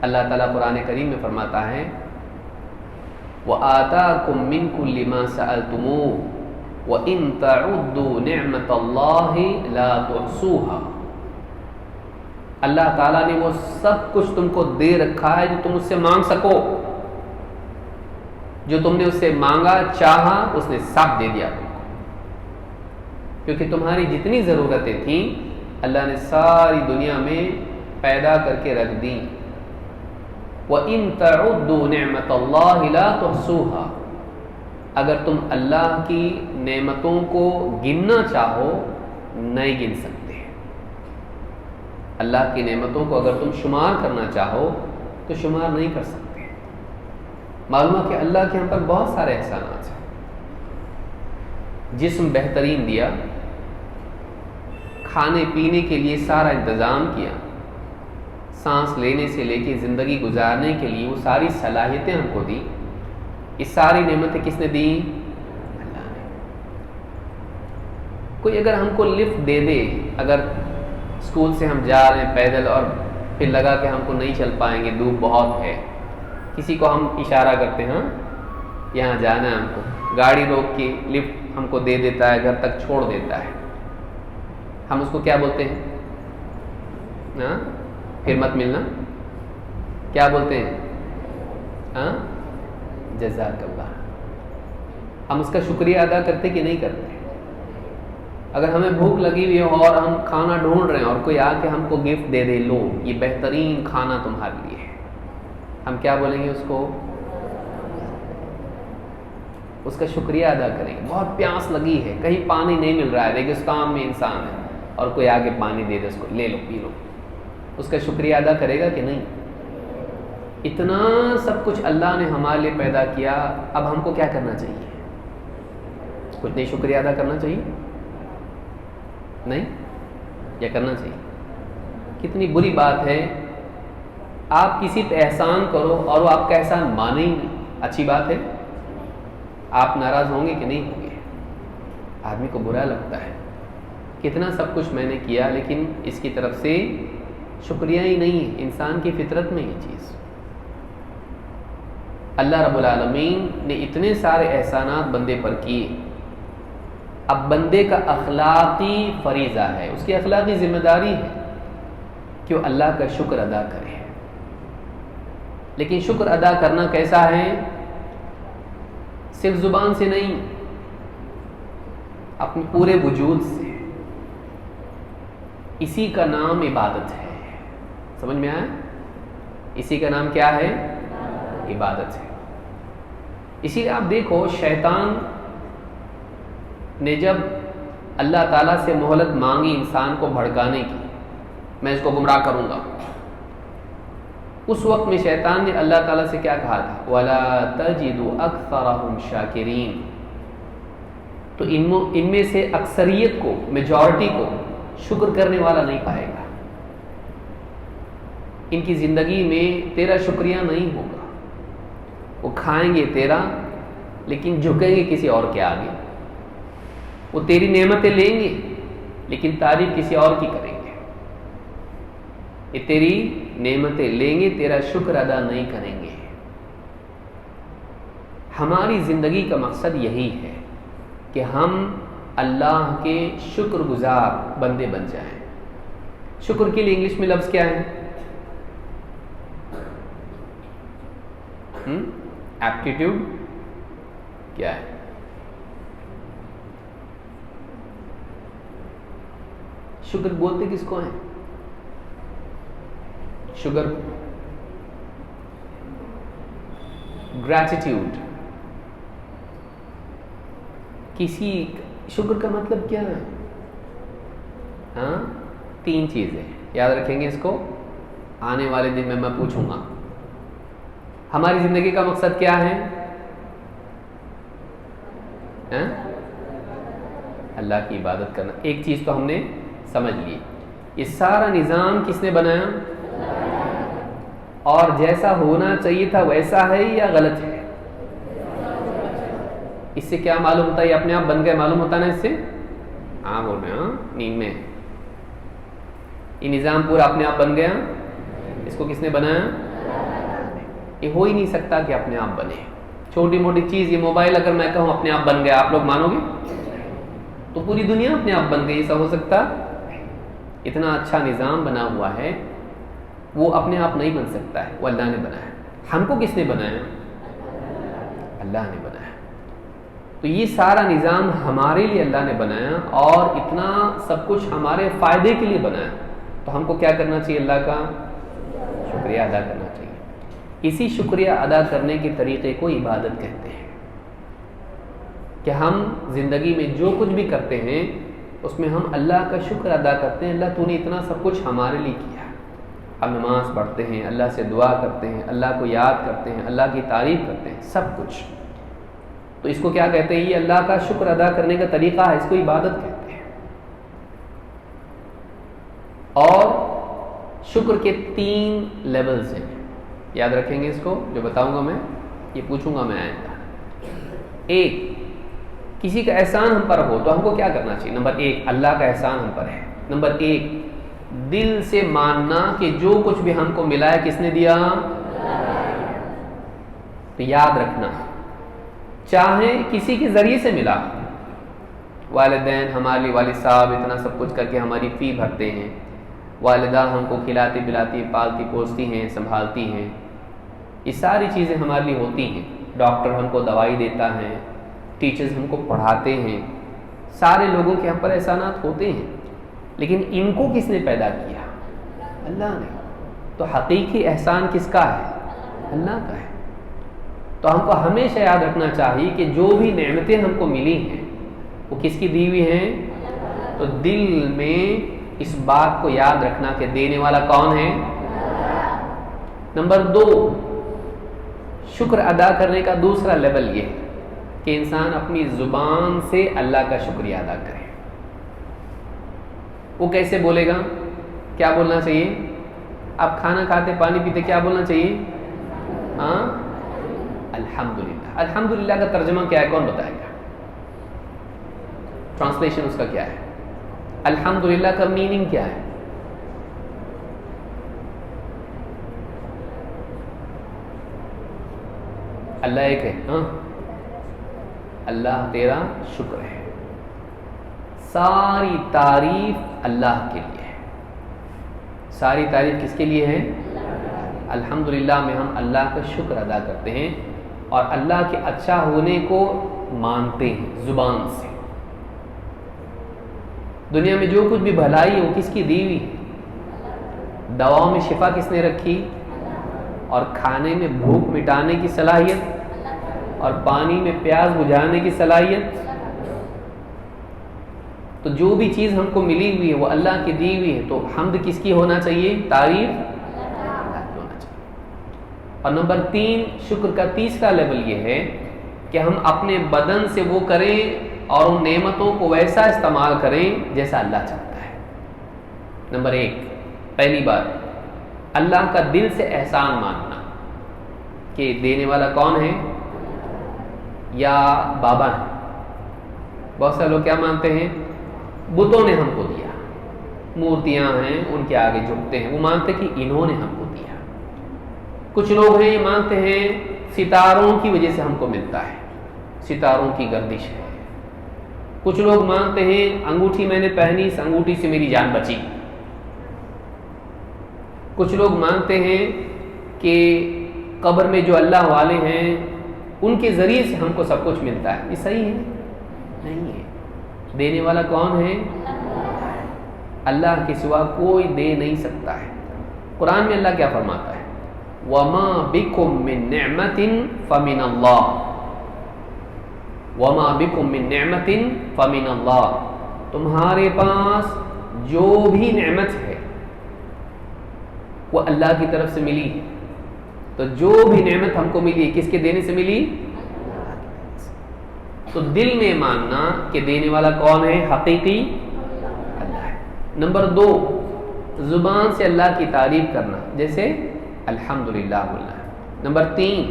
اللہ تعالیٰ قرآن کریم میں فرماتا ہے وَآتَاكُم مِّن كُلِّ مَا سَأَلْتُمُوهُ وَإِن تَعُدُّوا نِعْمَةَ اللَّهِ لَا تُحْصُوهَا۔ اللہ تعالیٰ نے وہ سب کچھ تم کو دے رکھا ہے جو تم اس سے مانگ سکو، جو تم نے اس سے مانگا، چاہا، اس نے سب دے دیا تم کو، کیونکہ تمہاری جتنی ضرورتیں تھیں اللہ نے ساری دنیا میں پیدا کر کے رکھ دیں۔ وَإِن تَعُدُّوا نِعْمَةَ اللَّهِ لَا تُحْصُوهَا، اگر تم اللہ کی نعمتوں کو گننا چاہو نہیں گن سکتے۔ اللہ کی نعمتوں کو اگر تم شمار کرنا چاہو تو شمار نہیں کر سکتے۔ معلوم ہے کہ اللہ کے ہم پر بہت سارے احسانات ہیں۔ جسم بہترین دیا، کھانے پینے کے لیے سارا انتظام کیا، سانس لینے سے لے کے زندگی گزارنے کے لیے وہ ساری صلاحیتیں ہم کو دی۔ یہ ساری نعمتیں کس نے دی؟ اللہ نے۔ کوئی اگر ہم کو لفٹ دے دے، اگر اسکول سے ہم جا رہے ہیں پیدل اور پھر لگا کہ ہم کو نہیں چل پائیں گے، دھوپ بہت ہے، کسی کو ہم اشارہ کرتے ہیں ہاں یہاں جانا ہے ہم کو، گاڑی روک کے لفٹ ہم کو دے دیتا ہے، گھر تک چھوڑ دیتا ہے، ہم اس کو کیا بولتے ہیں؟ ہاں پھر مت ملنا، کیا بولتے ہیں؟ ہاں جزاک اللہ۔ ہم اس کا شکریہ ادا کرتے کہ نہیں کرتے؟ اگر ہمیں بھوک لگی ہوئی ہے اور ہم کھانا ڈھونڈ رہے ہیں اور کوئی آ کے ہم کو گفٹ دے دے، لو یہ بہترین کھانا تمہارے لیے ہے، ہم کیا بولیں گے اس کو؟ اس کا شکریہ ادا کریں گے۔ بہت پیاس لگی ہے، کہیں پانی نہیں مل رہا ہے، ریگستان میں انسان ہے، اور کوئی آگے پانی دے دے اس کو لے لو پی لو، اس کا شکریہ ادا کرے گا کہ نہیں؟ اتنا سب کچھ اللہ نے ہمارے لیے پیدا کیا، اب ہم کو کیا کرنا چاہیے؟ کچھ نہیں شکریہ ادا کرنا چاہیے؟ نہیں؟ یا کرنا چاہیے؟ کتنی بری بات ہے آپ کسی پہ احسان کرو اور وہ آپ کا احسان مانے ہی نہیں۔ اچھی بات ہے؟ آپ ناراض ہوں گے کہ نہیں ہوں گے؟ آدمی کو برا لگتا ہے، کتنا سب کچھ میں نے کیا لیکن اس کی طرف سے شکریہ ہی نہیں ہے۔ انسان کی فطرت میں یہ چیز، اللہ رب العالمین نے اتنے سارے احسانات بندے پر کیے، اب بندے کا اخلاقی فریضہ ہے، اس کی اخلاقی ذمہ داری ہے کہ وہ اللہ کا شکر ادا کرے۔ لیکن شکر ادا کرنا کیسا ہے؟ صرف زبان سے نہیں، اپنے پورے وجود سے۔ اسی کا نام عبادت ہے۔ سمجھ میں آیا؟ اسی کا نام کیا ہے؟ عبادت ہے۔ اسی لیے آپ دیکھو شیطان نے جب اللہ تعالیٰ سے مہلت مانگی انسان کو بھڑکانے کی، میں اس کو گمراہ کروں گا، اس وقت میں شیطان نے اللہ تعالیٰ سے کیا کہا تھا؟ وَلَا تَجِدُ أَكْثَرَهُمْ شَاكِرِينَ، تو ان میں سے اکثریت کو، میجورٹی کو شکر کرنے والا نہیں پائے گا۔ ان کی زندگی میں تیرا شکریہ نہیں ہوگا، وہ کھائیں گے تیرا لیکن جھکیں گے کسی اور کے آگے، وہ تیری نعمتیں لیں گے لیکن تعریف کسی اور کی کریں گے، یہ تیری نعمتیں لیں گے تیرا شکر ادا نہیں کریں گے۔ ہماری زندگی کا مقصد یہی ہے کہ ہم اللہ کے شکر گزار بندے بن جائیں۔ شکر کے لیے انگلش میں لفظ کیا ہے؟ ایپٹیٹیوڈ کیا ہے؟ شکر بولتے کس کو ہیں؟ شکر، گریٹیٹیوڈ، کسی شکر کا مطلب کیا ہے؟ ہاں، تین چیزیں یاد رکھیں گے اس کو، آنے والے دن میں پوچھوں گا۔ ہماری زندگی کا مقصد کیا ہے؟ اللہ کی عبادت کرنا۔ ایک چیز تو ہم نے سمجھ لی، یہ سارا نظام کس نے بنایا؟ اور جیسا ہونا چاہیے تھا ویسا ہے یا غلط ہے؟ اس سے کیا معلوم ہوتا ہے؟ یہ اپنے آپ بن گئے معلوم ہوتا نا اس سے؟ ہاں بول رہے ہیں، نیند میں یہ نظام پورا اپنے آپ بن گیا۔ اس کو کس نے بنایا؟ یہ ہو ہی نہیں سکتا کہ اپنے آپ بنے۔ چھوٹی موٹی چیز، یہ موبائل اگر میں کہوں اپنے آپ بن گیا، آپ لوگ مانو گے؟ تو پوری دنیا اپنے آپ بن گئی، ایسا ہو سکتا؟ اتنا اچھا نظام بنا ہوا ہے، وہ اپنے آپ نہیں بن سکتا ہے، وہ اللہ نے بنایا۔ ہم کو کس نے بنایا؟ اللہ نے بنایا۔ تو یہ سارا نظام ہمارے لیے اللہ نے بنایا، اور اتنا سب کچھ ہمارے فائدے کے لیے بنایا، تو ہم کو کیا کرنا چاہیے؟ اللہ کا شکریہ ادا کرنا چاہیے۔ اسی شکریہ ادا کرنے کے طریقے کو عبادت کہتے ہیں، کہ ہم زندگی میں جو کچھ بھی کرتے ہیں اس میں ہم اللہ کا شکر ادا کرتے ہیں۔ اللہ تو نے اتنا سب کچھ ہمارے لیے کیا۔ ہم نماز پڑھتے ہیں، اللہ سے دعا کرتے ہیں، اللہ کو یاد کرتے ہیں، اللہ کی تعریف کرتے ہیں، سب کچھ۔ تو اس کو کیا کہتے ہیں؟ یہ اللہ کا شکر ادا کرنے کا طریقہ ہے، اس کو عبادت کہتے ہیں۔ اور شکر کے 3 لیولز ہیں، یاد رکھیں گے اس کو، جو بتاؤں گا میں، یہ پوچھوں گا میں آئندہ۔ ایک، کسی کا احسان ہم پر ہو تو ہم کو کیا کرنا چاہیے؟ نمبر 1، اللہ کا احسان ہم پر ہے۔ نمبر 1، دل سے ماننا کہ جو کچھ بھی ہم کو ملا ہے کس نے دیا؟ تو یاد رکھنا، چاہے کسی کے ذریعے سے ملا، والدین ہمارے لیے، والد صاحب اتنا سب کچھ کر کے ہماری فی بھرتے ہیں، والدہ ہم کو کھلاتی پلاتی پالتی پوستی ہیں، سنبھالتی ہیں، یہ ساری چیزیں ہمارے لیے ہوتی ہیں۔ ڈاکٹر ہم کو دوائی دیتا ہے، ٹیچرز ہم کو پڑھاتے ہیں، سارے لوگوں کے ہم پر احسانات ہوتے ہیں، لیکن ان کو کس نے پیدا کیا؟ اللہ نے۔ تو حقیقی احسان کس کا ہے؟ اللہ کا ہے۔ تو ہم کو ہمیشہ یاد رکھنا چاہیے کہ جو بھی نعمتیں ہم کو ملی ہیں وہ کس کی دی ہوئی ہیں؟ تو دل میں اس بات کو یاد رکھنا کہ دینے والا کون ہے؟ نمبر 2، شکر ادا کرنے کا دوسرا لیول یہ ہے کہ انسان اپنی زبان سے اللہ کا شکریہ ادا کرے۔ وہ کیسے بولے گا؟ کیا بولنا چاہیے؟ آپ کھانا کھاتے، پانی پیتے، کیا بولنا چاہیے؟ ہاں، الحمدللہ۔ الحمدللہ کا ترجمہ کیا ہے؟ کون بتائے گا؟ ٹرانسلیشن اس کا کیا ہے؟ الحمدللہ کا میننگ کیا ہے؟ اللہ ایک ہے، ہاں، اللہ تیرا شکر ہے، ساری تعریف اللہ کے لیے ہے۔ ساری تعریف کس کے لیے ہے؟ الحمدللہ میں ہم اللہ کا شکر ادا کرتے ہیں اور اللہ کے اچھا ہونے کو مانتے ہیں زبان سے۔ دنیا میں جو کچھ بھی بھلائی ہے وہ کس کی دی ہوئی ہے؟ دواؤں میں شفا کس نے رکھی؟ اور کھانے میں بھوک مٹانے کی صلاحیت اور پانی میں پیاس بجھانے کی صلاحیت۔ تو جو بھی چیز ہم کو ملی ہوئی ہے وہ اللہ کی دی ہوئی ہے، تو حمد کس کی ہونا چاہیے؟ تعریف اللہ کی ہونا چاہیے۔ اور نمبر 3، شکر کا تیسرا لیول یہ ہے کہ ہم اپنے بدن سے وہ کریں اور ان نعمتوں کو ویسا استعمال کریں جیسا اللہ چاہتا ہے۔ نمبر 1، پہلی بات، اللہ کا دل سے احسان ماننا کہ دینے والا کون ہے؟ یا بابا ہے۔ بہت سارے لوگ کیا مانتے ہیں؟ بتوں نے ہم کو دیا، مورتیاں ہیں ان کے آگے جھکتے ہیں، وہ مانتے کہ انہوں نے ہم کو دیا۔ کچھ لوگ ہیں یہ مانتے ہیں ستاروں کی وجہ سے ہم کو ملتا ہے، ستاروں کی گردش ہے۔ کچھ لوگ مانتے ہیں انگوٹھی میں نے پہنی، اس انگوٹھی سے میری جان بچی۔ کچھ لوگ مانتے ہیں کہ قبر میں جو اللہ والے ہیں ان کے ذریعے سے ہم کو سب کچھ ملتا ہے۔ یہ صحیح ہے؟ نہیں ہے۔ دینے والا کون ہے؟ اللہ کے سوا کوئی دے نہیں سکتا ہے۔ قرآن میں اللہ کیا فرماتا ہے؟ وَمَا بِكُم مِّن نِّعْمَةٍ فَمِنَ اللَّهِ وَمَا بِكُم مِّن نِّعْمَةٍ فَمِنَ اللَّهِ، تمہارے پاس جو بھی نعمت ہے وہ اللہ کی طرف سے ملی ہے۔ تو جو بھی نعمت ہم کو ملی کس کے دینے سے ملی؟ تو دل میں ماننا کہ دینے والا کون ہے؟ حقیقی اللہ ہے۔ نمبر 2، زبان سے اللہ کی تعریف کرنا، جیسے الحمدللہ بولنا ہے۔ نمبر 3،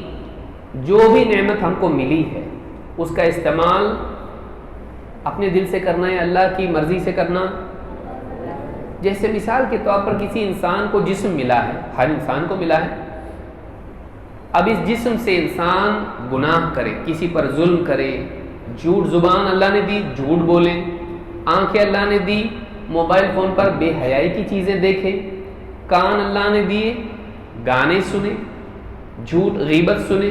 جو بھی نعمت ہم کو ملی ہے اس کا استعمال اپنے دل سے کرنا ہے، اللہ کی مرضی سے کرنا۔ جیسے مثال کے طور پر کسی انسان کو جسم ملا ہے، ہر انسان کو ملا ہے، اب اس جسم سے انسان گناہ کرے، کسی پر ظلم کرے، جھوٹ، زبان اللہ نے دی جھوٹ بولے، آنکھیں اللہ نے دی موبائل فون پر بے حیائی کی چیزیں دیکھے، کان اللہ نے دیے گانے سنے، جھوٹ غیبت سنے،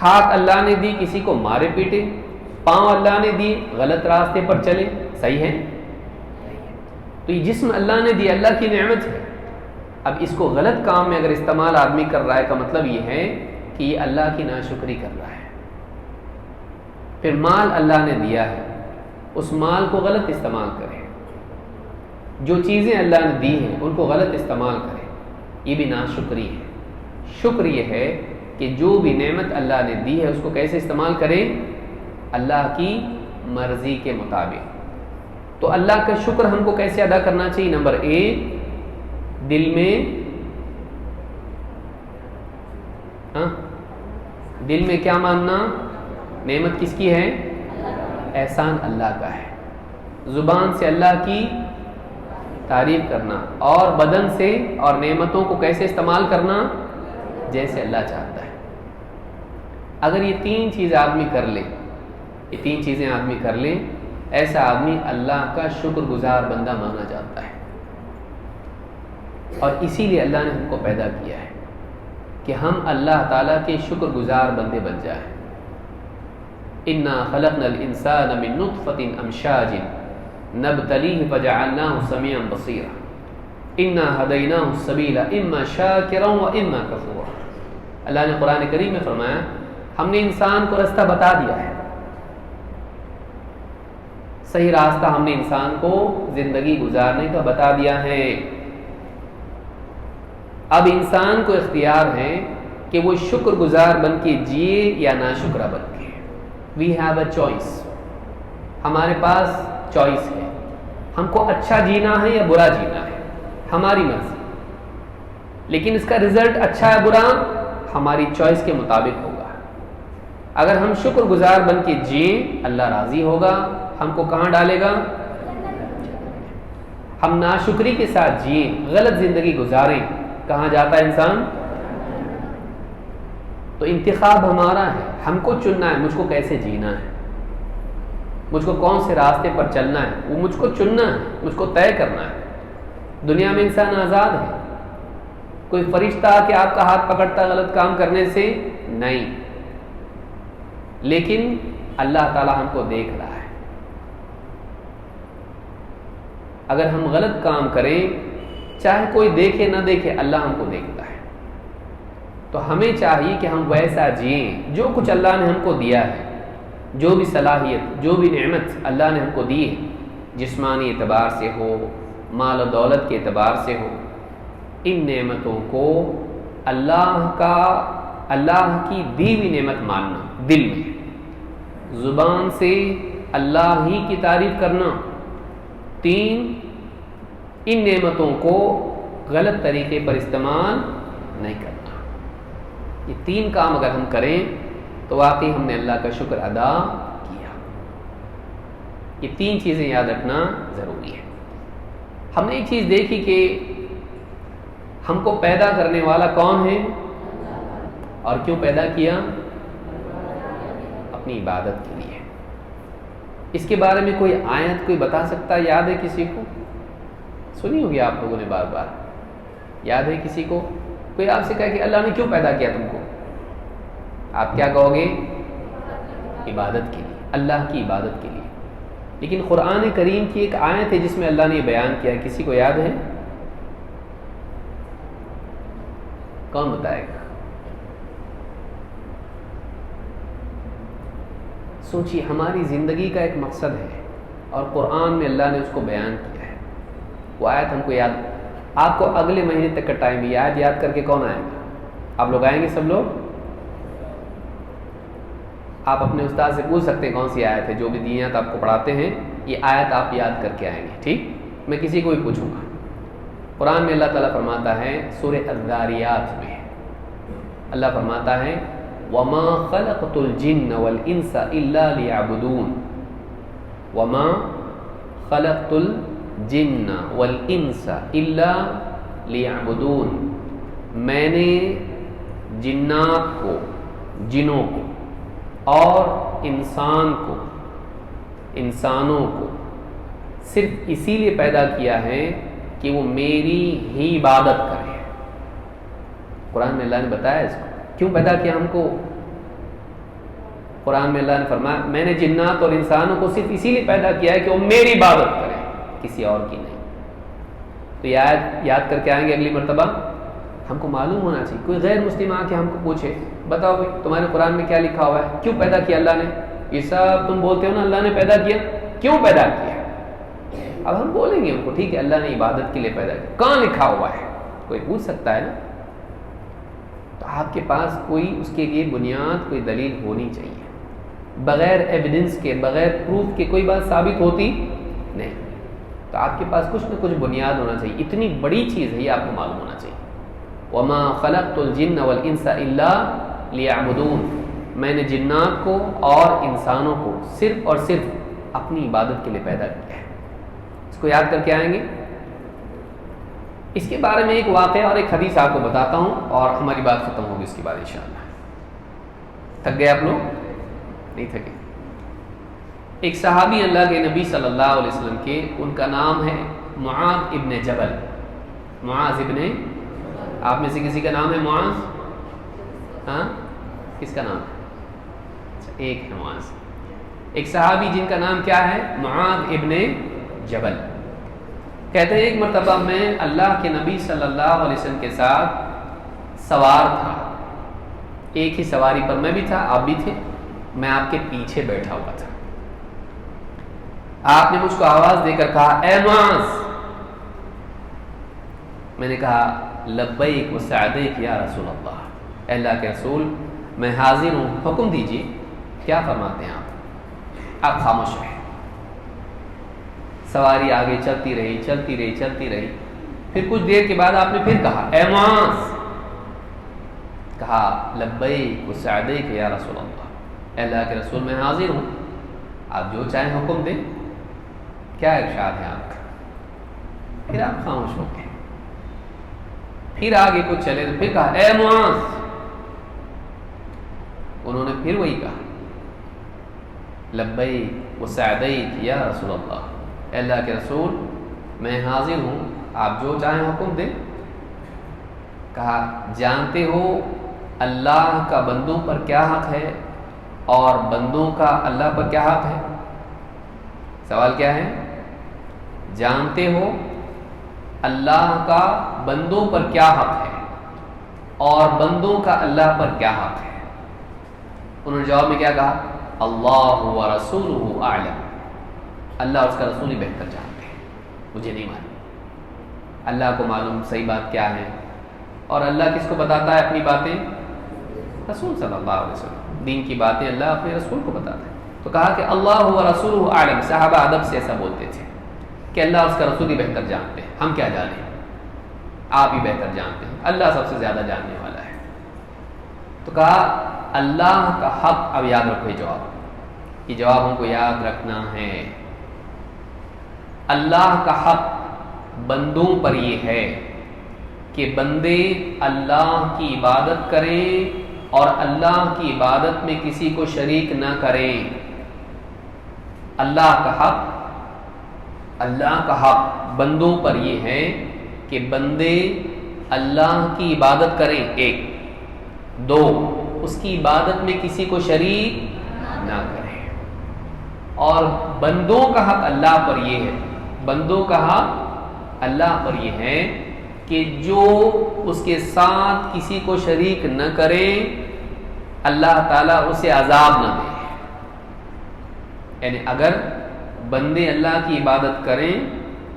ہاتھ اللہ نے دی کسی کو مارے پیٹے، پاؤں اللہ نے دی غلط راستے پر چلے۔ صحیح ہے؟ تو یہ جسم اللہ نے دی، اللہ کی نعمت ہے۔ اب اس کو غلط کام میں اگر استعمال آدمی کر رہا ہے کا مطلب یہ ہے کہ یہ اللہ کی ناشکری کر رہا ہے۔ پھر مال اللہ نے دیا ہے، اس مال کو غلط استعمال کرے، جو چیزیں اللہ نے دی ہیں ان کو غلط استعمال کرے، یہ بھی ناشکری ہے۔ شکر یہ ہے کہ جو بھی نعمت اللہ نے دی ہے اس کو کیسے استعمال کریں؟ اللہ کی مرضی کے مطابق۔ تو اللہ کا شکر ہم کو کیسے ادا کرنا چاہیے؟ نمبر 1، دل میں، دل میں کیا ماننا؟ نعمت کس کی ہے؟ احسان اللہ کا ہے۔ زبان سے اللہ کی تعریف کرنا اور بدن سے اور نعمتوں کو کیسے استعمال کرنا؟ جیسے اللہ چاہتا ہے۔ اگر یہ 3 چیزیں آدمی کر لے، یہ 3 چیزیں آدمی کر لے، ایسا آدمی اللہ کا شکر گزار بندہ مانا جاتا ہے۔ اور اسی لیے اللہ نے ہم کو پیدا کیا ہے کہ ہم اللہ تعالیٰ کے شکر گزار بندے بن جائیں۔ اِنَّا خَلَقْنَا الْإِنسَانَ مِن نُطْفَةٍ أَمْشَاجٍ نَبْتَلِيهِ فَجَعَلْنَاهُ سَمِيعًا بَصِيرًا إِنَّا هَدَيْنَاهُ السَّبِيلَ إِمَّا شَاكِرًا وَإِمَّا كَفُورًا۔ اللہ نے قرآن کریم میں فرمایا ہم نے انسان کو رستہ بتا دیا ہے، صحیح راستہ ہم نے انسان کو زندگی گزارنے کا بتا دیا ہے. اب انسان کو اختیار ہے کہ وہ شکر گزار بن کے جیے یا ناشکرہ بن کے. We have a choice. ہمارے پاس چوائس ہے. ہم کو اچھا جینا ہے یا برا جینا ہے، ہماری مرضی. لیکن اس کا رزلٹ اچھا یا برا ہماری چوائس کے مطابق ہوگا. اگر ہم شکر گزار بن کے جئیں اللہ راضی ہوگا، ہم کو کہاں ڈالے گا؟ ہم ناشکری کے ساتھ جئیں، غلط زندگی گزاریں، کہاں جاتا ہے انسان؟ تو انتخاب ہمارا ہے، ہم کو چننا ہے مجھ کو کیسے جینا ہے، مجھ کو کون سے راستے پر چلنا ہے، وہ مجھ کو چننا ہے، مجھ کو طے کرنا ہے. دنیا میں انسان آزاد ہے. کوئی فرشتہ کہ آپ کا ہاتھ پکڑتا غلط کام کرنے سے نہیں، لیکن اللہ تعالی ہم کو دیکھ رہا ہے. اگر ہم غلط کام کریں چاہے کوئی دیکھے نہ دیکھے اللہ ہم کو دیکھتا ہے. تو ہمیں چاہیے کہ ہم ویسا جئیں جو کچھ اللہ نے ہم کو دیا ہے، جو بھی صلاحیت جو بھی نعمت اللہ نے ہم کو دی ہے، جسمانی اعتبار سے ہو، مال و دولت کے اعتبار سے ہو، ان نعمتوں کو اللہ کی دی ہوئی نعمت ماننا، دل میں زبان سے اللہ ہی کی تعریف کرنا. 3 ان نعمتوں کو غلط طریقے پر استعمال نہیں کرنا. یہ 3 کام اگر ہم کریں تو واقعی ہم نے اللہ کا شکر ادا کیا. یہ 3 چیزیں یاد رکھنا ضروری ہے. ہم نے ایک چیز دیکھی کہ ہم کو پیدا کرنے والا کون ہے اور کیوں پیدا کیا؟ اپنی عبادت کے لیے. اس کے بارے میں کوئی آیت کوئی بتا سکتا ہے؟ یاد ہے کسی کو؟ سنی ہوگی آپ لوگوں نے بار بار. یاد ہے کسی کو؟ کوئی آپ سے کہے کہ اللہ نے کیوں پیدا کیا تم کو، آپ کیا کہو گے؟ عبادت کے لیے، اللہ کی عبادت کے لیے. لیکن قرآن کریم کی ایک آیت ہے جس میں اللہ نے یہ بیان کیا ہے. کسی کو یاد ہے؟ کون بتائے گا؟ سوچیے، ہماری زندگی کا ایک مقصد ہے اور قرآن میں اللہ نے اس کو بیان کیا ہے. وہ آیت ہم کو یاد، آپ کو اگلے مہینے تک کا ٹائم ہے. آیت یاد کر کے کون آئے گا؟ آپ لوگ آئیں گے سب لوگ؟ آپ اپنے استاد سے پوچھ سکتے ہیں کون سی آیت ہے. جو بھی دینیات آپ کو پڑھاتے ہیں یہ آیت آپ یاد کر کے آئیں گے. ٹھیک، میں کسی کو بھی پوچھوں گا. قرآن میں اللہ تعالیٰ فرماتا ہے سورہ الذاریات میں، اللہ فرماتا ہے وَمَا خَلَقْتُ الْجِنَّ وَالْإِنسَ إِلَّا لِيَعْبُدُونَ. وَمَا خَلَقْتُ الْجِنَّ وَالْإِنسَ إِلَّا لِيَعْبُدُونَ. میں نے جنات کو، جنوں کو اور انسانوں کو صرف اسی لیے پیدا کیا ہے کہ وہ میری ہی عبادت کریں. قرآن میں اللہ نے بتایا اس کو کیوں پیدا کیا ہم کو. قرآن میں اللہ نے فرمایا میں نے جنات اور انسانوں کو صرف اسی لیے پیدا کیا ہے کہ وہ میری عبادت کریں، کسی اور کی نہیں. تو یاد کر کے آئیں گے اگلی مرتبہ. ہم کو معلوم ہونا چاہیے. کوئی غیر مسلم آ کے ہم کو پوچھے بتاؤ بھائی تمہارے قرآن میں کیا لکھا ہوا ہے، کیوں پیدا کیا اللہ نے؟ یہ سب تم بولتے ہو نا اللہ نے پیدا کیا، کیوں پیدا کیا؟ اب ہم بولیں گے ان کو ٹھیک ہے اللہ نے عبادت کے لیے پیدا کیا، کہاں لکھا ہوا ہے؟ کوئی پوچھ سکتا ہے نا. تو آپ کے پاس کوئی اس کے لیے بنیاد، کوئی دلیل ہونی چاہیے. بغیر ایویڈنس کے، بغیر پروف کے کوئی بات ثابت ہوتی نہیں. تو آپ کے پاس کچھ نہ کچھ بنیاد ہونا چاہیے. اتنی بڑی چیز ہے یہ آپ کو معلوم ہونا چاہیے. وَمَا خَلَقْتُ الْجِنَّ وَالْإِنسَ إِلَّا لِيَعْبُدُونَ. میں نے جنات کو اور انسانوں کو صرف اور صرف اپنی عبادت کے لیے پیدا کیا ہے. اس کو یاد کر کے آئیں گے. اس کے بارے میں ایک واقعہ اور ایک حدیث آپ کو بتاتا ہوں اور ہماری بات ختم ہوگی اس کے بعد انشاءاللہ. تھک گئے آپ لوگ؟ نہیں تھکے. ایک صحابی اللہ کے نبی صلی اللہ علیہ وسلم کے، ان کا نام ہے معاذ ابن جبل. معاذ ابن، آپ میں سے کسی کا نام ہے معاذ؟ ہاں، کس کا نام ہے؟ اچھا، ایک ہے معاذ. ایک صحابی جن کا نام کیا ہے؟ معاذ ابن جبل. کہتے ہیں ایک مرتبہ میں اللہ کے نبی صلی اللہ علیہ وسلم کے ساتھ سوار تھا. ایک ہی سواری پر میں بھی تھا، آپ بھی تھے. میں آپ کے پیچھے بیٹھا ہوا تھا. آپ نے مجھ کو آواز دے کر کہا اے معاذ، میں نے کہا لبیک و سعدیک یا رسول اللہ، اے اللہ کے رسول میں حاضر ہوں، حکم دیجیے، کیا فرماتے ہیں آپ خاموش رہے۔ سواری آگے چلتی رہی چلتی رہی چلتی رہی، پھر کچھ دیر کے بعد آپ نے پھر کہا اے معاذ، کہا لبیک و سعدیک یا رسول اللہ، اے اللہ کے رسول میں حاضر ہوں، آپ جو چاہیں حکم دیں، کیا ارشاد ہے آپ کا؟ پھر آپ خاموش ہو گئے۔ پھر آگے کچھ چلے تو پھر کہا اے معاذ، انہوں نے پھر وہی کہا لبیک و سعدیک یا رسول اللہ، اے اللہ کے رسول میں حاضر ہوں، آپ جو چاہیں حکم دیں۔ کہا جانتے ہو اللہ کا بندوں پر کیا حق ہے اور بندوں کا اللہ پر کیا حق ہے؟ سوال کیا ہے؟ جانتے ہو اللہ کا بندوں پر کیا حق ہے اور بندوں کا اللہ پر کیا حق ہے؟ انہوں نے جواب میں کیا کہا؟ اللہ و رسولہ اعلم، اللہ اور اس کا رسول ہی بہتر جانتے ہیں، مجھے نہیں معلوم۔ اللہ کو معلوم صحیح بات کیا ہے، اور اللہ کس کو بتاتا ہے اپنی باتیں؟ رسول صلی اللہ علیہ وسلم، دین کی باتیں اللہ اپنے رسول کو بتاتا ہے۔ تو کہا کہ اللہ و رسولہ اعلم، صحابہ ادب سے ایسا بولتے تھے کہ اللہ اور اس کا رسول ہی بہتر جانتے ہیں، ہم کیا جانیں، آپ ہی بہتر جانتے ہیں، اللہ سب سے زیادہ جاننے والا ہے۔ تو کہا اللہ کا حق، اب یاد رکھو یہ جواب، یہ جواب ہم کو یاد رکھنا ہے۔ اللہ کا حق بندوں پر یہ ہے کہ بندے اللہ کی عبادت کریں اور اللہ کی عبادت میں کسی کو شریک نہ کریں۔ اللہ کا حق بندوں پر یہ ہے کہ بندے اللہ کی عبادت کریں، ایک، دو، اس کی عبادت میں کسی کو شریک نہ کریں۔ اور بندوں کا حق اللہ پر یہ ہے، بندوں کا حق اللہ پر یہ ہے کہ جو اس کے ساتھ کسی کو شریک نہ کرے، اللہ تعالیٰ اسے عذاب نہ دے۔ یعنی اگر بندے اللہ کی عبادت کریں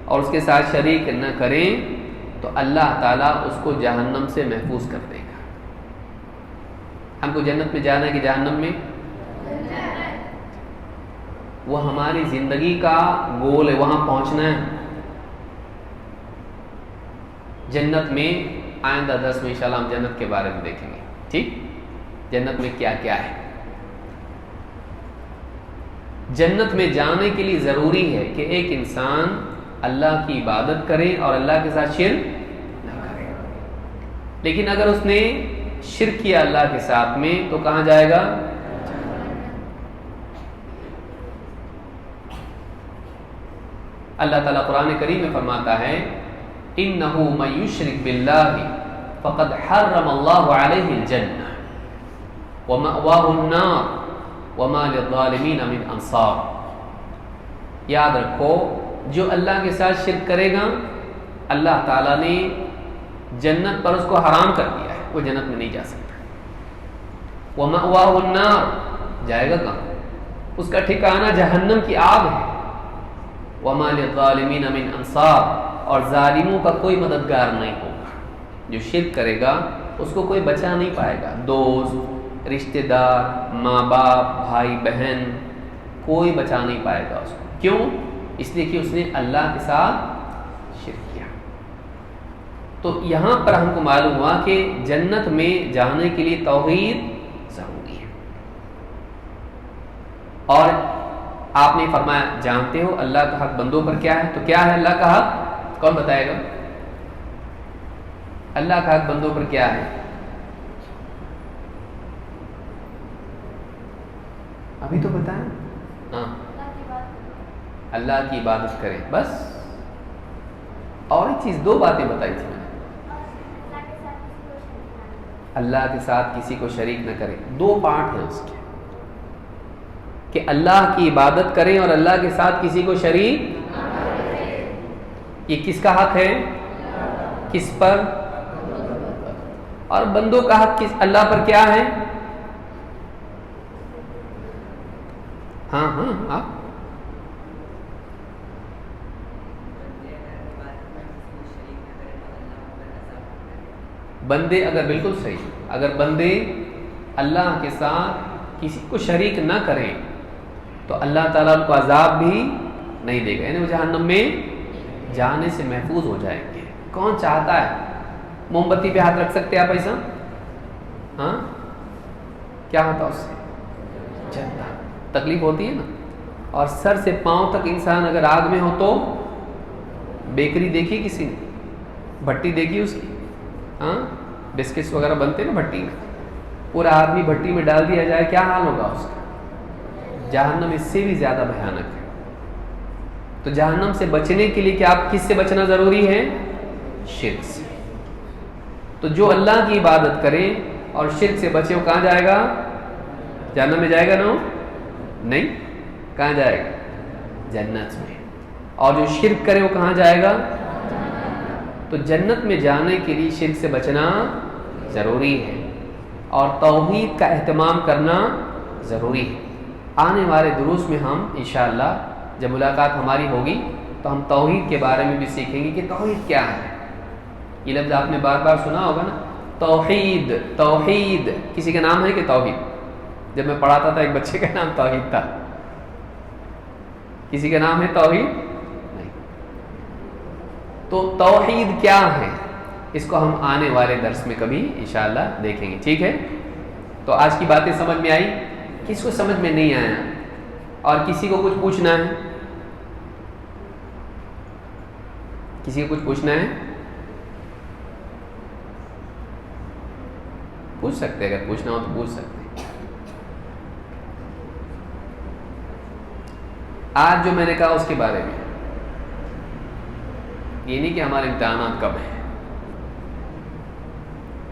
اور اس کے ساتھ شریک نہ کریں تو اللہ تعالیٰ اس کو جہنم سے محفوظ کر دے گا۔ ہم کو جنت میں جانا ہے کہ جہنم میں؟ وہ ہماری زندگی کا گول ہے، وہاں پہنچنا ہے۔ جنت میں آئندہ درس میں انشاءاللہ ہم جنت کے بارے میں دیکھیں گے، ٹھیک؟ جنت میں کیا کیا ہے۔ جنت میں جانے کے لیے ضروری ہے کہ ایک انسان اللہ کی عبادت کرے اور اللہ کے ساتھ شرک نہ کرے۔ لیکن اگر اس نے شرک کیا اللہ کے ساتھ میں تو کہاں جائے گا؟ اللہ تعالیٰ قرآن کریم میں فرماتا ہے اِنَّهُ مَن يُشْرِكْ بِاللَّهِ فَقَدْ حَرَّمَ اللَّهُ عَلَيْهِ الْجَنَّةَ وَمَأْوَاهُ النَّارُ وَمَا لِلظَّالِمِينَ مِنْ أَنصَارٍ۔ یاد رکھو جو اللہ کے ساتھ شرک کرے گا اللہ تعالیٰ نے جنت پر اس کو حرام کر دیا ہے، وہ جنت میں نہیں جا سکتا۔ وَمَأْوَاهُ النَّارُ، جائے گا کہاں؟ اس کا ٹھکانہ جہنم کی آگ ہے۔ وَمَا لِلظَّالِمِينَ مِنْ أَنصَارٍ، اور ظالموں کا کوئی مددگار نہیں ہوگا۔ جو شرک کرے گا اس کو کوئی بچا نہیں پائے گا، دوست، رشتہ دار، ماں باپ، بھائی بہن، کوئی بچا نہیں پائے گا اس کو۔ کیوں؟ اس لیے کہ اس نے اللہ کے ساتھ شرک کیا۔ تو یہاں پر ہم کو معلوم ہوا کہ جنت میں جانے کے لیے توحید ضروری ہے۔ اور آپ نے فرمایا جانتے ہو اللہ کا حق بندوں پر کیا ہے، تو کیا ہے اللہ کا حق؟ کون بتائے گا؟ اللہ کا حق بندوں پر کیا ہے؟ ابھی تو بتائیں۔ ہاں، اللہ کی عبادت کریں، بس۔ اور ایک چیز، دو باتیں بتائی تھی میں نے، اللہ کے ساتھ کسی کو شریک نہ کریں۔ دو پارٹ ہیں اس کے، کہ اللہ کی عبادت کریں اور اللہ کے ساتھ کسی کو شریک۔ یہ کس کا حق ہے؟ کس پر؟ اور بندوں کا حق کس اللہ پر کیا ہے؟ ہاں آپ بندے اگر بالکل صحیح، اگر بندے اللہ کے ساتھ کسی کو شریک نہ کریں تو اللہ تعالیٰ ان کو عذاب بھی نہیں دے گا، یعنی وہ جہنم میں جانے سے محفوظ ہو جائیں گے۔ کون چاہتا ہے؟ موم بتی پہ ہاتھ رکھ سکتے آپ ایسا؟ ہاں، کیا ہوتا اس سے؟ جلتا، تکلیف ہوتی ہے نا۔ اور سر سے پاؤں تک انسان اگر آگ میں ہو تو، بیکری دیکھی کسی نے؟ بھٹی دیکھی اس کی؟ ہاں، بسکٹس وغیرہ بنتے نا بھٹی میں، پورا آدمی بھٹی میں ڈال دیا جائے، کیا حال ہوگا اس کا؟ جہنم اس سے بھی زیادہ بھیانک ہے۔ تو جہنم سے بچنے کے لیے کیا آپ کس سے بچنا ضروری ہے؟ شرک سے۔ تو جو اللہ کی عبادت کرے اور شرک سے بچے وہ کہاں جائے گا؟ جہنم میں جائے گا نا؟ نہیں، کہاں جائے گا؟ جنت میں۔ اور جو شرک کرے وہ کہاں جائے گا؟ تو جنت میں جانے کے لیے شرک سے بچنا ضروری ہے اور توحید کا اہتمام کرنا ضروری ہے۔ آنے والے دروس میں ہم انشاءاللہ جب ملاقات ہماری ہوگی تو ہم توحید کے بارے میں بھی سیکھیں گے کہ توحید کیا ہے۔ یہ لفظ آپ نے بار بار سنا ہوگا نا، توحید۔ توحید کسی کا نام ہے کہ توحید؟ جب میں پڑھاتا تھا ایک بچے کا نام توحید تھا، کسی کا نام ہے توحید؟ نہیں۔ تو توحید کیا ہے اس کو ہم آنے والے درس میں کبھی انشاءاللہ دیکھیں گے، ٹھیک ہے؟ تو آج کی باتیں سمجھ میں آئی؟ کس کو سمجھ میں نہیں آیا اور کسی کو کچھ پوچھنا ہے؟ کسی کو کچھ پوچھنا ہے؟ پوچھ سکتے، اگر پوچھنا ہو تو پوچھ سکتے۔ آج جو میں نے کہا اس کے بارے میں، یہ نہیں کہ ہمارے امتحانات کب ہیں،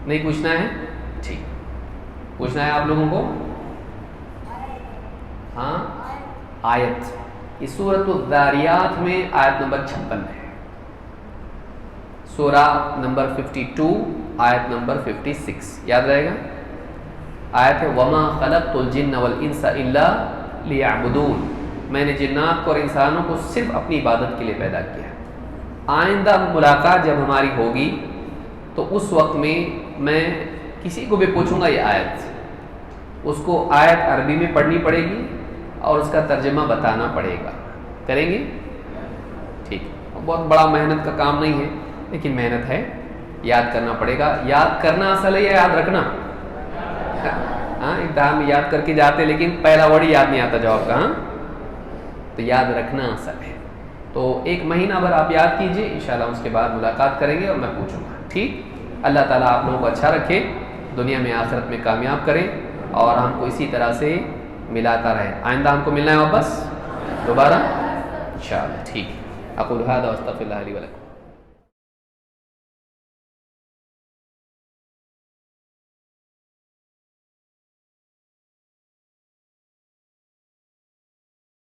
نہیں پوچھنا ہے؟ ٹھیک، پوچھنا ہے آپ لوگوں کو؟ ہاں، آیت، اس سورۃ الذاریات میں آیت نمبر 56 ہے، سورہ نمبر 52 آیت نمبر 56، یاد رہے گا؟ آیت ہے وَمَا خَلَقْتُ الْجِنَّ وَالْإِنسَ إِلَّا لِيَعْبُدُونَ، میں نے جنات کو اور انسانوں کو صرف اپنی عبادت کے لیے پیدا کیا۔ آئندہ ملاقات جب ہماری ہوگی تو اس وقت میں کسی کو بھی پوچھوں گا یہ آیت، اس کو آیت عربی میں پڑھنی پڑے گی اور اس کا ترجمہ بتانا پڑے گا، کریں گے؟ ٹھیک، بہت بڑا محنت کا کام نہیں ہے لیکن محنت ہے، یاد کرنا پڑے گا۔ یاد کرنا اصل ہے یا یاد رکھنا؟ ہاں، امتحان میں یاد کر کے جاتے لیکن پہلا ورڈ یاد نہیں آتا جواب کا، ہاں، تو یاد رکھنا اصل ہے۔ تو ایک مہینہ بھر آپ یاد کیجئے، انشاءاللہ اس کے بعد ملاقات کریں گے اور میں پوچھوں گا، ٹھیک؟ اللہ تعالیٰ آپ لوگوں کو اچھا رکھے، دنیا میں آخرت میں کامیاب کرے اور ہم کو اسی طرح سے ملاتا رہے۔ آئندہ ہم کو ملنا ہے واپس دوبارہ انشاءاللہ، ٹھیک ہے؟ اقول ھذا واستغفر اللہ لی ولکم۔